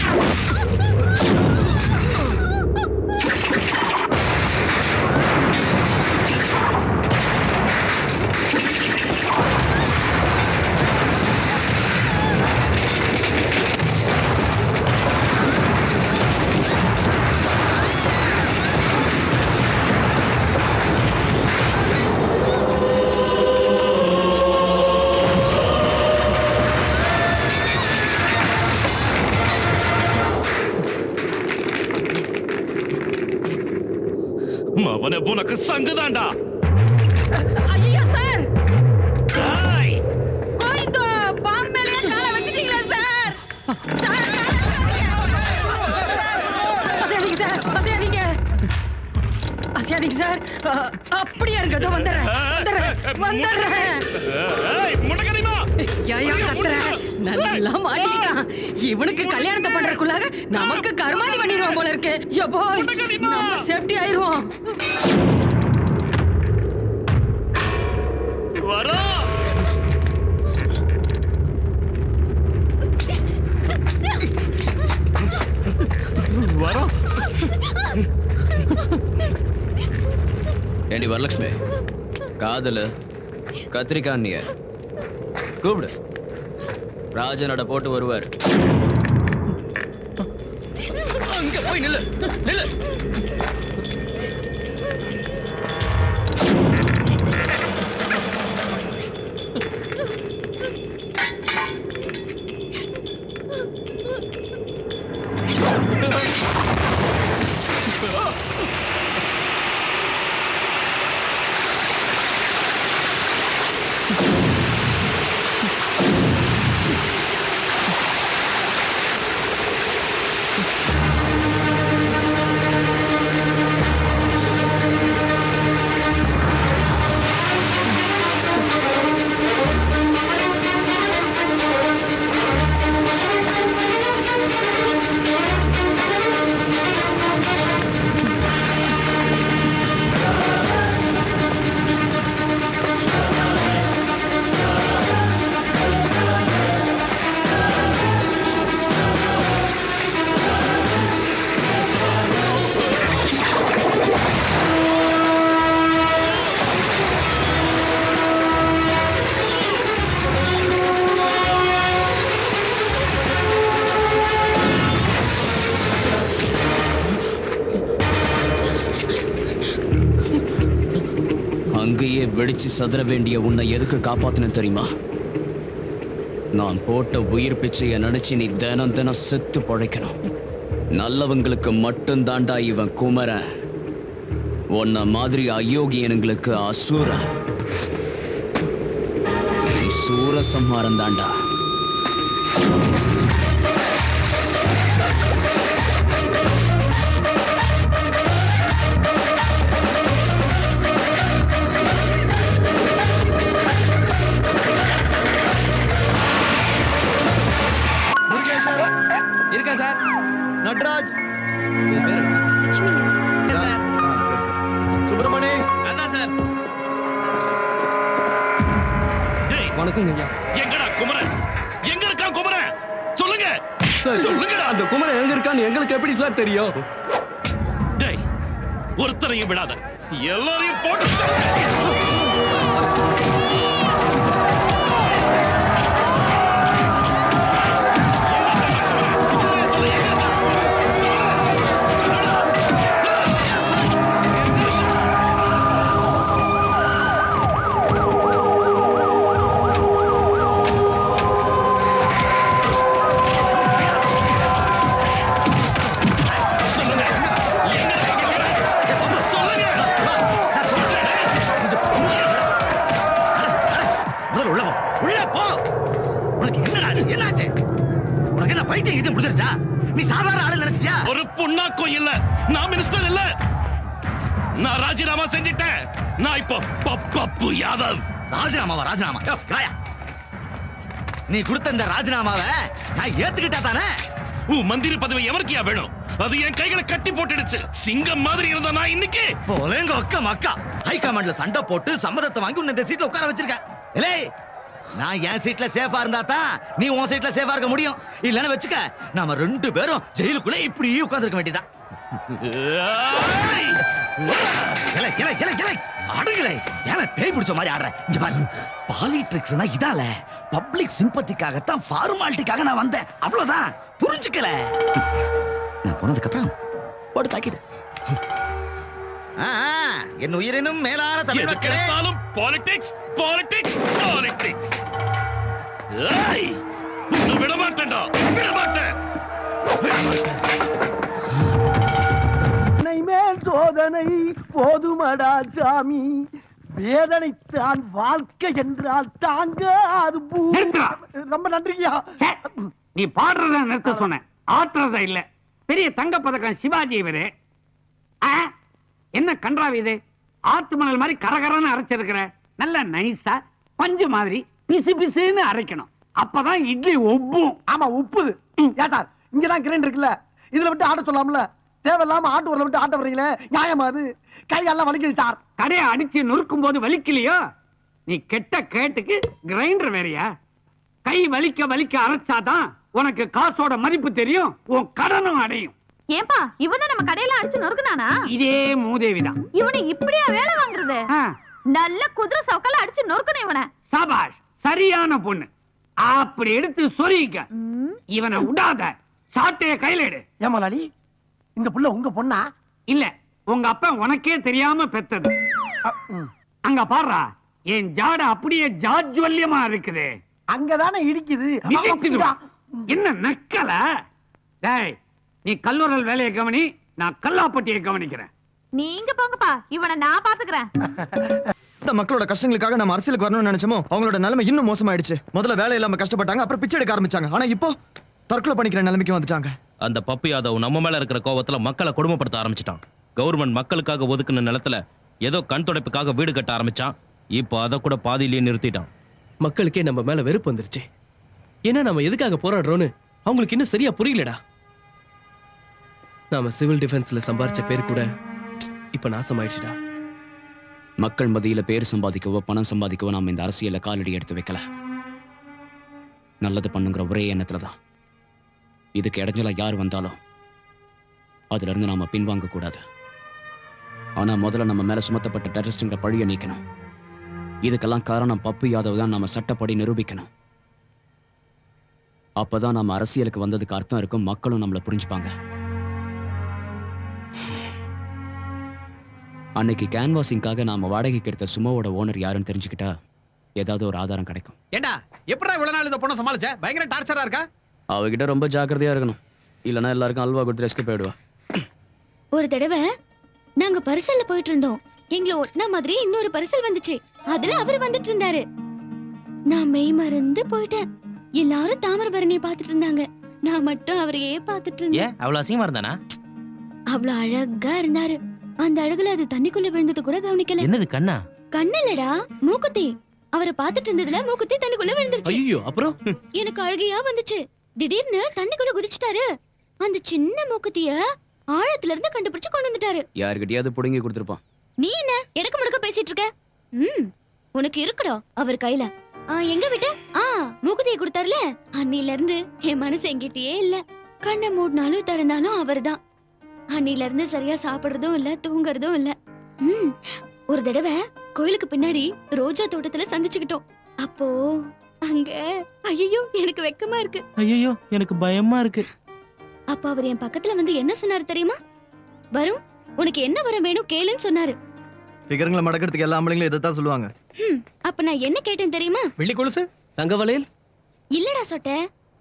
அவனே உனக்கு சங்குதாண்டா. ஐயோ சார். கோயிந்தோ பாம் மேல கால வச்சிட்டீங்களா சார்? சார் அசையாதீங்க சார். அசையாதீங்க. அசையாதீங்க சார். அப்படியே இருக்கட்டும். வந்துடுறேன். ஏய் முடக்கறிமா. ஏயா கத்துற? நல்லா மாட்டிட்டான். இவனுக்கு கல்யாணத்தை பண்றதுக்குள்ளாக நமக்கு கர்மாதி பண்ணிடுவான் போல இருக்கு. யப்பா நம்ம சேஃப்டி ஆயிருவோம். வரா வரா. ஏண்டி வரலட்சுமி, காதல கத்திரிக்காய் கூப்பிடு, ராஜனோட போட்டு வருவார். அங்க போய் நில்லு நில்லு. அங்கேயே வெடிச்சு சதற வேண்டிய உன்னை எதுக்கு காப்பாத்தின தெரியுமா? நான் போட்ட உயிர் பிச்சைய நினைச்சு நீ தினம் தினம் செத்து பழைக்கணும். நல்லவங்களுக்கு மட்டும் தாண்டா இவன் குமரன். உன்ன மாதிரி அயோக்கியனுங்களுக்கு அசூரன். சூரசம்ஹாரம் தாண்டா. இருக்கா சார்? நட்ராஜ், சார் சுப்பிரமணி, அதான் சார். வணக்கம் ஐயா. எங்கடா குமரன்? எங்க இருக்கான் குமரன்? சொல்லுங்க சொல்லுங்கடா. அந்த குமரன் எங்க இருக்கான்னு எங்களுக்கு எப்படி சார் தெரியும்? டேய், ஒருத்தரையும் விடாத, எல்லாரையும் போட்டு ஒரு புண்ணாக்கும் இல்ல. நான் மினிஸ்டர் இல்ல. நான் ராஜினாமா செஞ்சிட்டேன். நான் இப்போ பப்பு யாதவ். ராஜினாமாவா? ராஜினாமா நீ கொடுத்த இந்த ராஜினாமாவை நான் ஏத்துக்கிட்டா தானே? உன் மந்திரி பதவி எவருக்கியா வேணும்? அது என் கைகளை கட்டி போட்டுடுச்சு. சிங்கம் மாதிரி இருந்த நான் இன்னைக்கு போலேங்க அக்கா மக்கா ஹைகமாண்ட்ல சண்டை போட்டு சம்மதத்தை வாங்கி உன்னை இந்த சீட்ல உட்கார வச்சிருக்கேன். இல்லை, நான் என் சீட்ல சேஃபா இருந்தா தான் நீ உன் சீட்ல சேஃபா இருக்க முடியும். இல்லன்னு வச்சுக்க, நாம ரெண்டு பேரும் ஜெயிலுக்குள்ள இப்படி உட்கார்ந்திருக்க வேண்டியதான். அடுங்களே, ஏன பேய் பிடிச்ச மாதிரி ஆடுற. இங்க பாரு, பாலிடிக்ஸ்னா இதால பப்ளிக் சிம்பத்திக்காகத்தான், ஃபார்மாலிட்டிக்காக நான் வந்தேன். அவ்வளவுதான், புரிஞ்சுக்கல. நான் போனதுக்கு அப்புறம் போட்டு தாக்கிடு. என் உயிரினும் மேலான தமிழ் மக்களே, பாலிடிக்ஸ் பாலிடிக்ஸ் பாலிடிக்ஸ். விட மாட்டேன்டா, விட மாட்டேன். மேல் சோதனை போதுமடா சாமி, வேதனைத்தான் வாழ்க்கை என்றால் தாங்க அது. ரொம்ப நன்றியா. நீ பாடுறத நிறுத்த சொன்ன, ஆற்றுறத இல்ல. பெரிய தங்க பதக்கம் சிவாஜி இவரு. என்ன கன்றாவி இது? ஆத்து மணல் மாதிரி கரகரன்னு அரைச்சிருக்கிற. நல்ல நைஸா பஞ்சு மாதிரி பிசு பிசுன்னு அரைக்கணும். அப்பதான் இட்லி ஒப்பும். ஆமா, உப்புது. ஏன் சார், இங்கதான் கிரைண்டர் இருக்குல்ல, இதுல விட்டு ஆட்ட சொல்லாமல. தேவையில்லாம ஆட்டு ஊர்ல விட்டு ஆட்ட வர்றீங்களே, நியாயமா? அது கையெல்லாம் வலிக்குது சார். கடையை அடிச்சு நொறுக்கும் போது வலிக்கலையோ? நீ கெட்ட கேட்டுக்கு கிரைண்டர் வேறையா? கை வலிக்க வலிக்க அரைச்சாதான் உனக்கு காசோட மதிப்பு தெரியும், உன் கடனும் அடையும். ஏன்பா இவன் நம்ம கடையில அடிச்சு நொறுக்குனானா? இதே மூதேவிதான். இவனை இப்படியா வேலை வாங்குறது? நல்ல குதிரை சவுக்கல அடிச்சு நொறுக்கணும் இவனை. சபாஷ், சரியான பொண்ணு. அப்படி எடுத்து சொரிக்க. இவனை விடாத. சாட்டைய கையில எடு. ஏமாலாளி, இந்த புள்ள உங்க பொண்ணா? இல்ல, உங்க அப்பா உனக்கே தெரியாம பெத்தது. அங்க பாருடா, என் ஜாட அப்படியே ஜாஜ்வல்யமா இருக்குது. அங்கதானே இடிக்குது. என்ன நக்கல? டேய், நீ கல்லூரல் வேலையை கவனி, நான் கல்லாப்பட்டியை கவனிக்கிறேன். நீங்க போங்கப்பா, இவனை நான் பாத்துக்கிறேன். இந்த மக்களோட கஷ்டங்களுக்காக நம்ம அரசியலுக்கு வரணும்னு நினைச்சோமோ அவங்களோட நிலைமை இன்னும் மோசமாயிடுச்சு. முதல்ல வேலை இல்லாம கஷ்டப்பட்டாங்க, அப்புறம் பிச்சை எடுக்க ஆரம்பிச்சாங்க. ஆனா இப்போ தற்கொலை பண்ணிக்கிற நிலைமைக்கு வந்துட்டாங்க. அந்த பப்பு யாதவ் நம்ம மேல இருக்கிற கோவத்துல மக்களை கொடுமைப்படுத்த ஆரம்பிச்சிட்டான். கவர்மெண்ட் மக்களுக்காக ஒதுக்குன நிலத்துல ஏதோ கண் துடைப்புக்காக வீடு கட்ட ஆரம்பிச்சான். இப்போ அதை கூட பாதியிலேயே நிறுத்திட்டான். மக்களுக்கே நம்ம மேல வெறுப்பு வந்துருச்சு. ஏன்னா நம்ம எதுக்காக போராடுறோம்னு அவங்களுக்கு இன்னும் சரியா புரியலடா. நாம சிவில் டிஃபென்ஸ்ல சம்பாரிச்ச பேர் கூட இப்ப நாசமாயிடுச்சுடா. மக்கள் மத்தியில பேர் சம்பாதிக்கவோ பணம் சம்பாதிக்கவோ நாம இந்த அரசியல காலடி எடுத்து வைக்கல. நல்லது பண்ணுங்கிற ஒரே எண்ணத்துலதான். இதுக்கு இடைஞ்சலா யார் வந்தாலும் அதுல இருந்து நாம பின்வாங்க கூடாது. ஆனா முதல்ல நம்ம மேல சுமத்தப்பட்ட டெரரிஸ்டுங்கிற பழிய நீக்கணும். இதுக்கெல்லாம் காரணம் பப்பு யாதவ் தான் நம்ம சட்டப்படி நிரூபிக்கணும். அப்பதான் நம்ம அரசியலுக்கு வந்ததுக்கு அர்த்தம் இருக்கும். மக்களும் நம்மளை புரிஞ்சுப்பாங்க. அன்னைக்கு கேன்வாசிங்காக நாம வாடகைக்கு எடுத்த சுமோவோட ஓனர் யாருன்னு தெரிஞ்சுக்கிட்டா ஏதாவது ஒரு ஆதாரம் கிடைக்கும். ஏண்டா எப்படா இவ்வளவு நாள் இந்த பொண்ணை சமாளிச்ச? பயங்கர டார்ச்சரா இருக்கா? அவகிட்ட ரொம்ப ஜாக்கிரதையா இருக்கணும். இல்லனா எல்லாருக்கும் அல்வா கொடுத்து ரெஸ்க் போயிடுவா. ஒரு தடவை நாங்க பரிசல்ல போயிட்டு இருந்தோம். எங்களை ஒட்டின மாதிரி இன்னொரு பரிசல் வந்துச்சு. அதுல அவர் வந்துட்டு இருந்தாரு. நான் மெய் மறந்து போயிட்டேன். எல்லாரும் தாமிரபரணியை பார்த்துட்டு இருந்தாங்க. நான் மட்டும் அவரையே பார்த்துட்டு இருந்தேன். அவ்வளவு அசிங்கமா இருந்தானா? அவ்வளவு அழகா இருந்தாரு. அந்த அழகுல அது தண்ணிக்குள்ள விழுந்தது கூட கவனிக்கல. என்னது கண்ணா? கண்ணல்லடா, மூக்குத்தி. அவரை பார்த்துட்டு இருந்ததுல மூக்குத்தி தண்ணிக்குள்ள விழுந்துருச்சு. ஐயோ, அப்புறம் எனக்கு அழுகையா வந்துச்சு. திடீர்னு தண்ணிக்குள்ள குதிச்சுட்டாரு. அந்த சின்ன மூக்குத்திய ஆழத்துல இருந்து கண்டுபிடிச்சு கொண்டு வந்துட்டாரு. யார்கிட்டயாவது புடுங்கி கொடுத்துருப்பான். நீ என்ன எனக்கு முடுக்க பேசிட்டு இருக்க? உனக்கு இருக்குடா அவர் கையில. எங்க விட்ட? மூக்குத்தியை கொடுத்தாருல, அன்னில இருந்து என் மனசு எங்கிட்டயே இல்ல. கண்ணை மூடினாலும் திறந்தாலும் அவர்தான். அன்னில இருந்து சரியா சாப்பிடுறதும் இல்ல, தூங்குறதும் இல்ல. ஒரு தடவை கோயிலுக்கு பின்னாடி ரோஜா தோட்டத்துல சந்திச்சுக்கிட்டோம். அப்போ அங்க ஐயோ எனக்கு வெக்கமா இருக்கு. ஐயோ எனக்கு பயமா இருக்கு. அப்ப அவர் என் பக்கத்துல வந்து என்ன சொன்னாரு தெரியுமா? வரும், உனக்கு என்ன வரம் வேணும் கேளுன்னு சொன்னாரு. பிகரங்களை மடக்கிறதுக்கு எல்லா ஆம்பளைங்களும் இதைத்தான் சொல்லுவாங்க. அப்ப நான் என்ன கேட்டேன் தெரியுமா? வெள்ளி கொலுசு, தங்க வளையல். இல்லடா சொட்ட,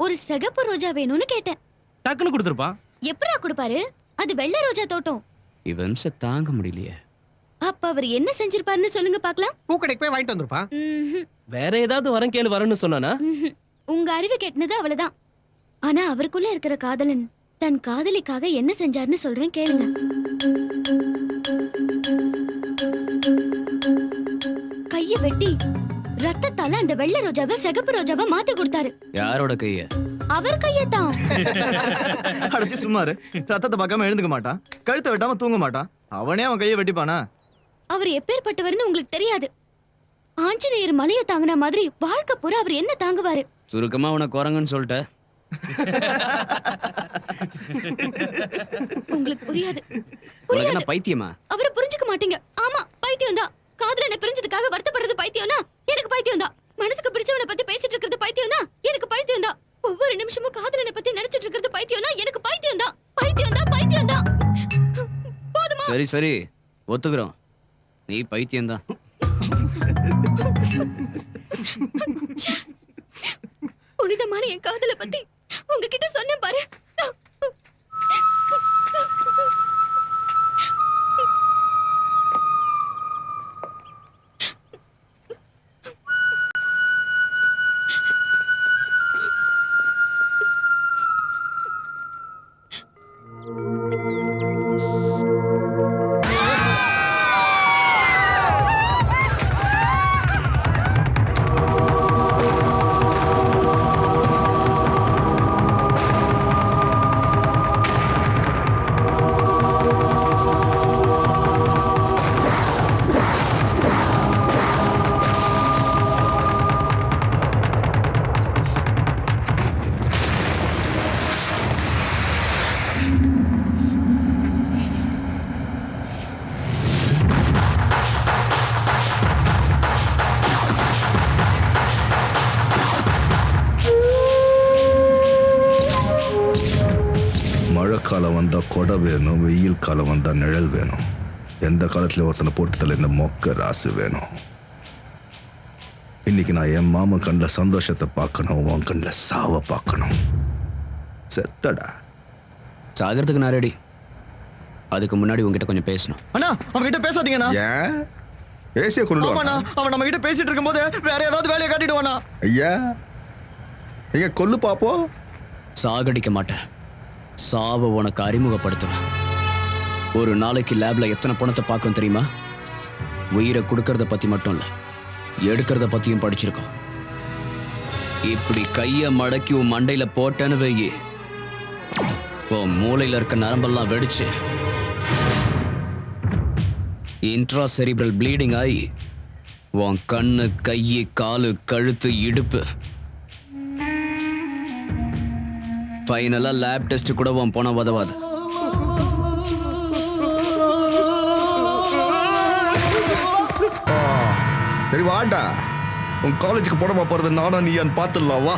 ஒரு சிகப்பு ரோஜா வேணும்னு கேட்டேன். டக்குன்னு கொடுத்துருப்பான். எப்படா கொடுப்பாரு? அது வெள்ளை ரோஜா தோட்டம். இவன் தாங்க முடியலையே. அப்ப அவர் என்ன செஞ்சிருப்பாருன்னு சொல்லுங்க பாக்கலாம். பூக்கடைக்கு போய் வாங்கிட்டு வந்திருப்பான். வேற ஏதாவது வரம் கேளு வரணும்னு சொன்னானா? உங்க அறிவு கெட்டினது அவ்வளவுதான். ஆனா அவருக்குள்ள இருக்கிற காதலன் தன் காதலிக்காக என்ன செஞ்சாருன்னு சொல்றேன் கேளுங்க. கைய வெட்டி ரத்தத்தால அந்த வெள்ளை ரோஜாவை சிகப்பு ரோஜாவை மாத்தி கொடுத்தாரு. யாரோட கைய? அவர் கையத்தான். அடிச்சு சும்மாரு. ரத்தத்தை பார்க்காம எழுந்துக்க மாட்டான், கழுத்தை வெட்டாம தூங்க மாட்டான். அவனே அவன் கையை வெட்டிப்பானா? அவர் எப்பேற்பட்டவர்னு உங்களுக்கு தெரியாது. ஆஞ்சநேயர் மலையை தாங்கின மாதிரி வாழ்க்கை பூரா அவர் என்ன தாங்குவாரு? சுருக்கமா அவனை குரங்குன்னு சொல்லிட்ட. உங்களுக்கு புரியாது. உனக்கு பைத்தியமா? அவரை புரிஞ்சுக்க மாட்டீங்க. ஆமா, பைத்தியம் தான். காதலனை பிரிஞ்சதுக்காக வருத்தப்படுறது பைத்தியம்னா எனக்கு பைத்தியம் தான். மனசுக்கு பிடிச்சவனை பத்தி பேசிட்டு இருக்கிறது பைத்தியம்னா எனக்கு பைத்தியம் தான். ஒவ்வொரு நிமிஷமும் காதலனை பத்தி நினைச்சிட்டு இருக்கிறது பைத்தியம்னா எனக்கு பைத்தியம் தான். பைத்தியம் தான், பைத்தியம் தான். போதுமா? சரி சரி, ஒத்துக்கிறோம். நீ பைத்தியம் தான். புனிதமான என் காதலை பத்தி உங்ககிட்ட சொன்னேன் பாரு. மழைக்காலம் வந்தா கொடை வேணும், வெயில் காலம் வந்தா நிழல் வேணும். எந்த காலத்துல ஒருத்தனை போட்டுதல இந்த மொக்க ராசு வேணும். இன்னைக்கு நான் என் மாமன் கண்ணில் சந்தோஷத்தை பார்க்கணும், உன் கண்ணில் சாவ பார்க்கணும். செத்தடா. சாகிறதுக்கு நான் ரெடி. அதுக்கு முன்னாடி உங்ககிட்ட கொஞ்சம் பேசணும். அண்ணா அவன்கிட்ட பேசாதீங்கண்ணா. ஏன் பேசிய கொண்டு ஆமாண்ணா, அவன் நம்ம கிட்ட பேசிட்டு இருக்கும்போது வேற ஏதாவது வேலையை காட்டிடுவானா? ஐயா நீங்க கொல்லு பாப்போம். சாகடிக்க மாட்டேன், சாவ உனக்கு அறிமுகப்படுத்துவேன். ஒரு நாளைக்கு லேப்ல எத்தனை பணத்தை பார்க்கணும் தெரியுமா? உயிரை கொடுக்கறத பத்தி மட்டும் இல்ல, எடுக்கிறத பத்தியும் படிச்சிருக்கோம். இப்படி கைய மடக்கி உன் மண்டையில போட்டேன்னு வெயி, உன் மூளையில இருக்க நரம்பெல்லாம் வெடிச்சு இன்ட்ரா செரிப்ரல் ப்ளீடிங் ஆகி உன் கண்ணு, கையு, காலு, கழுத்து, இடுப்பு, ஃபைனலா லேப் டெஸ்ட் கூட உன் போன உதவாது. சரி வாடா, உன் காலேஜுக்கு போடமா போறது நானா நீயான்னு பார்த்துடலாம் வா.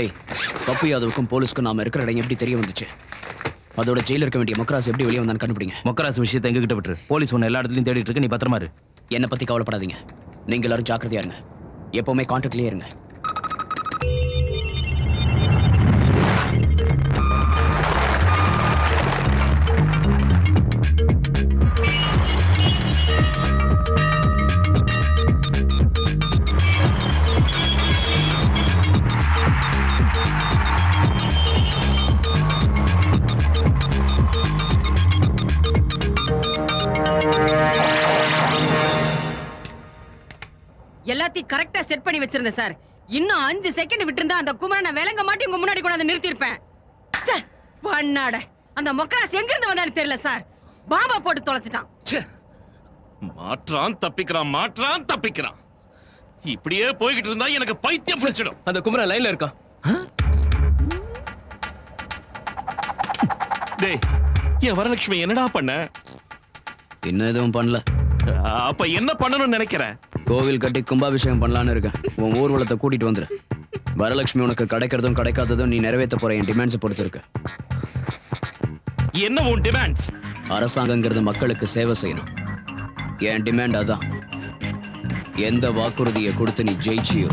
டேய், பப்பு யாதவுக்கும் போலீஸ்க்கும் நாம இருக்கிற இடம் எப்படி தெரிய வந்துச்சு? அதோட ஜெயில இருக்க வேண்டிய மொக்கராஸ் எப்படி வெளியே வந்தான்னு கண்டுபிடிங்க. மொக்கராஸ் விஷயத்தை எங்ககிட்ட விட்டுரு. போலீஸ் உன்னை எல்லா இடத்துலயும் தேடிட்டு இருக்கு. நீ பத்திரமா இரு. என்னை பத்தி கவலைப்படாதீங்க. நீங்க எல்லாரும் ஜாக்கிரதையா இருங்க. எப்பவுமே கான்டாக்ட்லயே இருங்க. எல்லாத்தையும் கரெக்டா செட் பண்ணி வச்சிருந்தேன் சார். இன்னும் 5 செகண்ட் விட்டுருந்தா அந்த குமரனை விளங்க மாட்டி உங்க முன்னாடி கொண்டாந்து நிறுத்திருப்பேன். பண்ணாட அந்த மொக்கராஸ் எங்க இருந்து வந்தான்னு தெரியல சார். பாம்பா போட்டு தொலைச்சிட்டான். மாற்றான் தப்பிக்கிறான். இப்படியே போய்கிட்டு இருந்தா எனக்கு பைத்தியம் பிடிச்சிடும். அந்த குமரன் லைன்ல இருக்கான். டேய், என் வரலட்சுமி என்னடா பண்ண? இன்னும் எதுவும் பண்ணல. அப்ப என்ன பண்ணணும்னு நினைக்கிற? கோவில் கட்டி கும்பாபிஷேகம் பண்ணலான்னு இருக்கேன். உன் ஊர்வலத்தை கூட்டிட்டு வந்துரு. வரலட்சுமி உனக்கு கிடைக்கிறதும் கிடைக்காததும் நீ நிறைவேற்ற போற என் டிமாண்ட்ஸ் பொறுத்து இருக்கு. என்ன உன் டிமாண்ட்ஸ்? அரசாங்கங்கிறது மக்களுக்கு சேவை செய்யணும். என் டிமாண்ட் அதான். எந்த வாக்குறுதியை கொடுத்து நீ ஜெயிச்சியோ,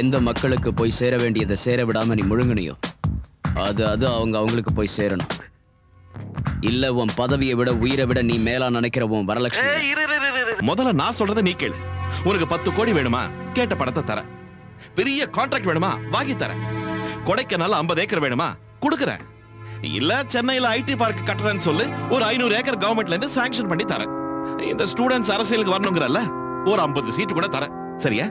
எந்த மக்களுக்கு போய் சேர வேண்டியதை சேர விடாம நீ முழுங்கினியோ, அது அவங்களுக்கு போய் சேரணும். இல்ல உன் பதவியை விட உயிரை விட நீ மேலா நினைக்கிற உன் வரலட்சுமி. முதல்ல நான் சொல்றத நீ கேளு. உனக்கு 10 கோடி வேணுமா? கேட்ட படத்தை தரேன். பெரிய கான்ட்ராக்ட் வேணுமா? வாங்கி தரேன். கொடைக்கானல்ல 50 ஏக்கர் வேணுமா? கொடுக்கறேன். இல்ல சென்னையில ஐடி பார்க் கட்டுறேன்னு சொல்லு, ஒரு 500 ஏக்கர் கவர்மெண்ட்ல இருந்து சாங்ஷன் பண்ணி தரேன். இந்த ஸ்டூடெண்ட்ஸ் அரசியலுக்கு வரணுங்கிறல்ல, ஒரு 50 சீட்டு கூட தரேன். சரியா?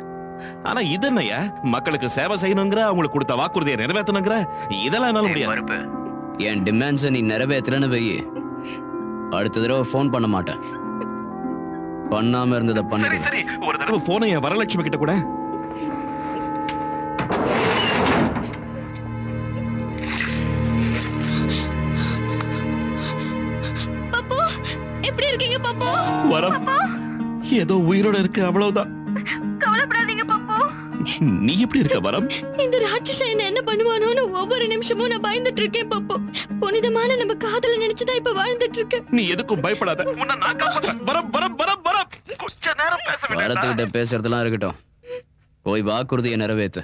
ஆனா இது என்னையா, மக்களுக்கு சேவை செய்யணுங்கிற, அவங்களுக்கு கொடுத்த வாக்குறுதியை நிறைவேற்றணுங்கிற, இதெல்லாம் என்னால முடியாது. என் டிமாண்ட்ஸை நீ நிறைவேற்றலன்னு வை, அடுத்த தடவை ஃபோன் பண்ண மாட்டேன். பண்ணாம இருந்ததை பண்ணு. ஒரு தடவை போன என் வரலட்சுமி கிட்ட கூட. பப்பு, எப்படி இருக்கீங்க பப்பு? வரம் ஏதோ உயிரோட இருக்கு, அவ்வளவுதான். கவலைப்படாதீங்க பப்பு. நீ எப்படி இருக்க வரம்? இந்த ராட்சசன் என்ன பண்ணுவானோன்னு ஒவ்வொரு நிமிஷமும் நான் பயந்துட்டு இருக்கேன் பப்பு. புனிதமான நம்ம காதல நினைச்சுதான் இப்ப வாழ்ந்துட்டு இருக்கேன். நீ எதுக்கும் பயப்படாத. உன்னை நான் காப்பாத்துறேன். வரம் வரம் வரம் வரம். கொஞ்ச நேரம் பேச வேண்டாம். வரத்துக்கிட்ட பேசுறதெல்லாம் இருக்கட்டும், போய் வாக்குறுதியை நிறைவேத்து.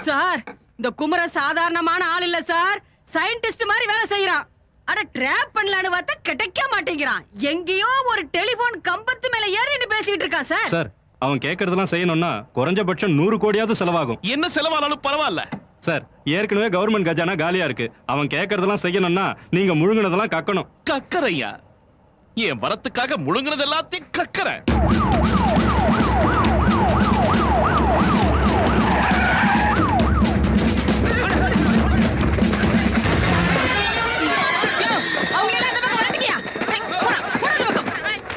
சார், இந்த குமரன் சாதாரணமான ஆள் இல்ல சார். சயின்டிஸ்ட் மாதிரி வேலை செய்யறான். அட ட்ராப் பண்ணலான்னு பார்த்தா கிடைக்க மாட்டேங்கிறான். எங்கேயோ ஒரு டெலிபோன் கம்பத்து மேல ஏறிட்டு பேசிட்டு இருக்கான் சார். சார், அவன் கேட்கறதெல்லாம் செய்யணும்னா குறைஞ்சபட்சம் 100 கோடியாவது செலவாகும். என்ன செலவானாலும் பரவாயில்ல சார். ஏற்கனவே கவர்மெண்ட் கஜானா காலியா இருக்கு. அவன் கேட்கறதெல்லாம் செய்யணும்னா நீங்க முழுங்கினதெல்லாம் கக்கணும். கக்கறையா? என் வரத்துக்காக முழுங்குறது எல்லாத்தையும் கக்கற.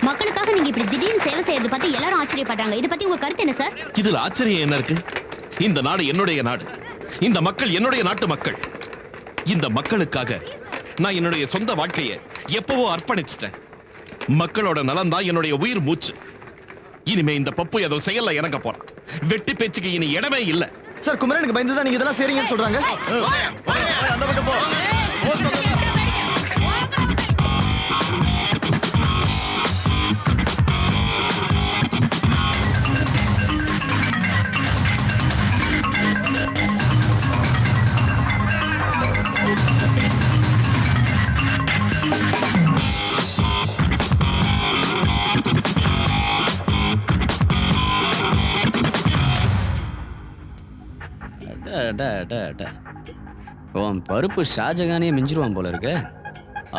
மக்களுக்காக நீங்க இப்படி திடீர்னு சேவை செய்யறது பத்தி எல்லாரும் ஆச்சரியப்படுறாங்க. இத பத்தி உங்க கருத்து என்ன சார்? இதுல ஆச்சரியம் என்ன இருக்கு? இந்த நாடு என்னுடைய நாடு. இந்த மக்கள் என்னுடைய நாட்டு மக்கள். இந்த மக்களுக்காக நான் என்னுடைய சொந்த வாழ்க்கையை எப்பவோ அர்ப்பணிச்சிட்டேன். மக்களோட நலன் தான் என்னுடைய உயிர் மூச்சு. இனிமே இந்த பப்பு ஏதோ செயல்ல இறங்க போறான். வெட்டி பேச்சுக்கு இனி இடமே இல்ல. சார், குமரனுக்கு பயந்துதான் நீங்க இதெல்லாம் செய்றீங்கன்னு சொல்றாங்க. அந்த பக்கம் போ. உன் பருப்பு ஷாஜகானே மிஞ்சிருவான் போல இருக்கு.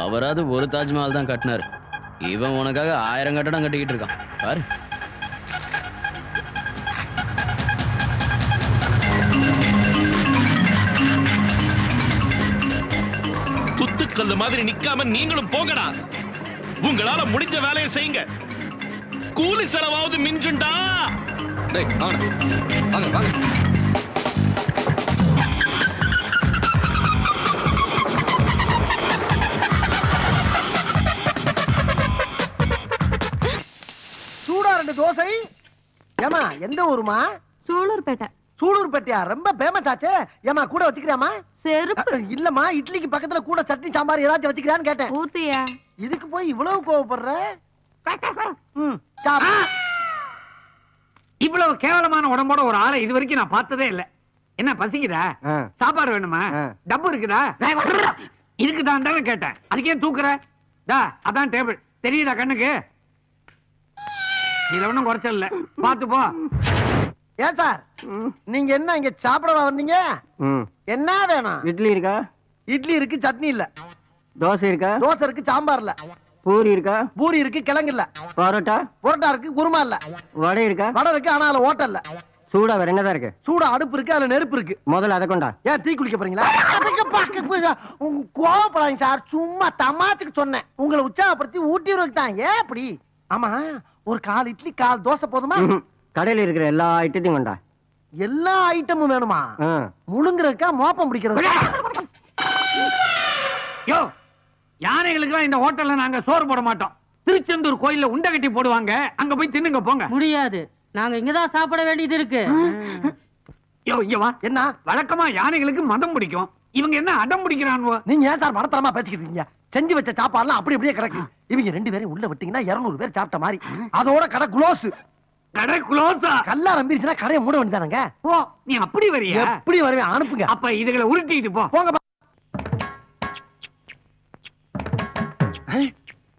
அவராது ஒரு தாஜ்மஹால் தான் கட்டினாரு. இவன் உனக்காக 1000 கட்டடம் கட்டிக்கிட்டு இருக்கான் பாரு. குத்துக்கல்லு மாதிரி நிக்காம நீங்களும் போங்கடா. உங்களால முடிஞ்ச வேலையை செய்யுங்க. கூலி செலவாவது மிஞ்சுண்டா. டேய், வாங்க வாங்க வாங்க. சூடா 2 தோசை. ஏமா, எந்த ஊருமா? சோழூர்பேட்டை. சூலூர்பேட்டையா? ரொம்ப ஃபேமஸ் ஆச்சே. ஏமா கூட வச்சுக்கிறியாமா? செருப்பு இல்லம்மா, இட்லிக்கு பக்கத்துல கூட சட்னி சாம்பார் ஏதாச்சும் வச்சுக்கிறியான்னு கேட்டேன். ஊத்தியா? இதுக்கு போய் இவ்வளவு கோவப்படுற? இவ்வளவு கேவலமான உடம்போட ஒரு ஆளை இது வரைக்கும் நான் பார்த்ததே இல்ல. என்ன பசிக்குதா? சாப்பாடு வேணுமா? டப்பு இருக்குதா? இருக்குதான்னு கேட்டேன். அதுக்கே தூக்குற? அதான் டேபிள் தெரியுதா கண்ணுக்கு? இதுல ஒண்ணும் குறைச்சல் இல்ல, பாத்து போ. ஏன் சார், நீங்க என்ன இங்க சாப்பிடவா வந்தீங்க? என்ன வேணும்? இட்லி இருக்கா? இட்லி இருக்கு, சட்னி இல்ல. தோசை இருக்கா? தோசை இருக்கு, சாம்பார் இல்ல. பூரி இருக்கா? பூரி இருக்கு, கிழங்கு இல்ல. பரோட்டா? பரோட்டா இருக்கு, குருமா இல்ல. வடை இருக்கா? வடை இருக்கு, ஆனா அதுல ஓட்டல் இல்ல. சூடா வேற என்னதான் இருக்கு? சூடா அடுப்பு இருக்கு, அதுல நெருப்பு இருக்கு. முதல்ல அதை கொண்டா. ஏன் டீ குளிக்க போறீங்களா? கோவப்படாதீங்க சார், சும்மா தமாத்துக்கு சொன்னேன். உங்களை உற்சாகப்படுத்தி ஊட்டி தான். ஏன் அப்படி? ஆமா, ஒரு 4 இட்லி 4 தோசை போதுமா? கடையில இருக்கிற எல்லா ஐட்டத்தையும் கொண்டா. எல்லா ஐட்டமும் வேணுமா? முழுங்குறதுக்கா மோப்பம் பிடிக்கிறது? யோ, யானைகளுக்கு இந்த ஹோட்டல்ல நாங்க சோறு போட மாட்டோம். திருச்செந்தூர் கோயில்ல உண்டை கட்டி போடுவாங்க, அங்க போய் தின்னுங்க போங்க. முடியாது, நாங்க இங்கதான் சாப்பிட வேண்டியது இருக்கு. யோ, இங்க வா. என்ன வழக்கமா யானைகளுக்கு மதம் பிடிக்கும், இவங்க என்ன அடம் பிடிக்கிறானுவோ? நீங்க ஏன் சார் மடத்தரமா பேசிக்கிட்டு இருக்கீங்க? செஞ்சு வச்ச சாப்பாடுலாம் அப்படி அப்படியே கிடக்கு. இவங்க 2 பேரையும் உள்ள விட்டீங்கன்னா 200 பேர் சாப்பிட்ட மாதிரி. அதோட கடை குளோஸ். கடை குளோஸா? கல்லா நம்பிருச்சுன்னா கடையை மூட வேண்டியதானங்க. ஓ, நீ அப்படி வரியா? எப்படி வருவேன்? அனுப்புங்க. அப்ப இதுகளை உருட்டிட்டு போ. போங்க.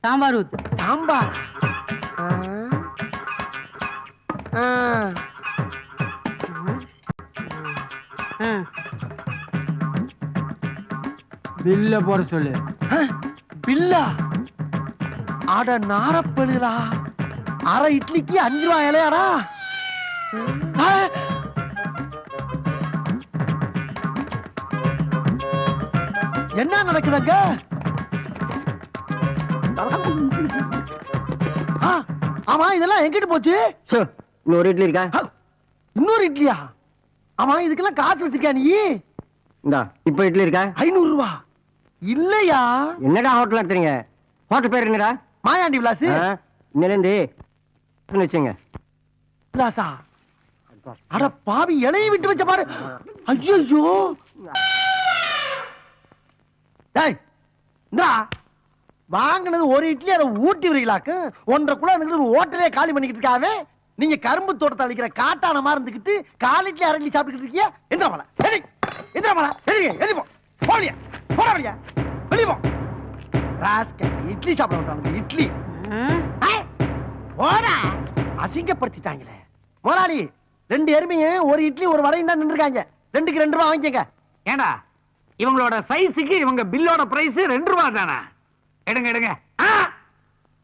சாம்பார் ஊத்து. சாம்பார்? பில்ல போட சொல்லு. பில்லா? அட நாரப்பழுகளா, அரை இட்லிக்கு 5 ரூபாய் இலையாடா? என்ன நடக்குதுங்க? ஆமா, இதெல்லாம் எங்கிட்டு போச்சு? இன்னொரு இட்லி இருக்கா? இன்னொரு இட்லியா? ஆமா, இதுக்கெல்லாம் காசு வச்சிருக்கியா நீ? இந்தா, இப்ப இட்லி இருக்கா? 500 ரூபா இல்லையா? என்னடா ஹோட்டல் நடத்துறீங்க? ஹோட்டல் பேர் என்னடா? மாயாண்டி விலாஸ். இன்னிலிருந்து வச்சுங்க. விலாசா? அட பாவி, இலையை விட்டு வச்ச பாரு. ஐயோ, டேய் இந்தா, வாங்கினது ஒரு இட்லி, அதை ஊட்டி வரீங்களாக்கு. 1.5 கிலோ ஹோட்டலே காலி பண்ணிக்கிட்டு இருக்காவே. நீங்க கரும்பு தோட்டத்தை அழிக்கிற காட்டான மாதிரி இருந்துக்கிட்டு 4 இட்லி 1/2 இட்லி சாப்பிட்டுக்கிட்டு இருக்கீங்க. எந்திரமலை சரி, எந்திரமலை சரி, எதிர்ப்போ போலியா போட வழியா வெளியே போ. இட்லி சாப்பிட விட்டாங்க. இட்லி போடா, அசிங்கப்படுத்திட்டாங்களே. முதலாளி, 2 எருமையும் ஒரு இட்லி ஒரு வடையும் தான் நின்றுருக்காங்க. 2க்கு 2 ரூபாய் வாங்கிக்கங்க. ஏண்டா, இவங்களோட சைஸுக்கு இவங்க பில்லோட பிரைஸ் 2 ரூபாய் தானா? எடுங்க எடுங்க.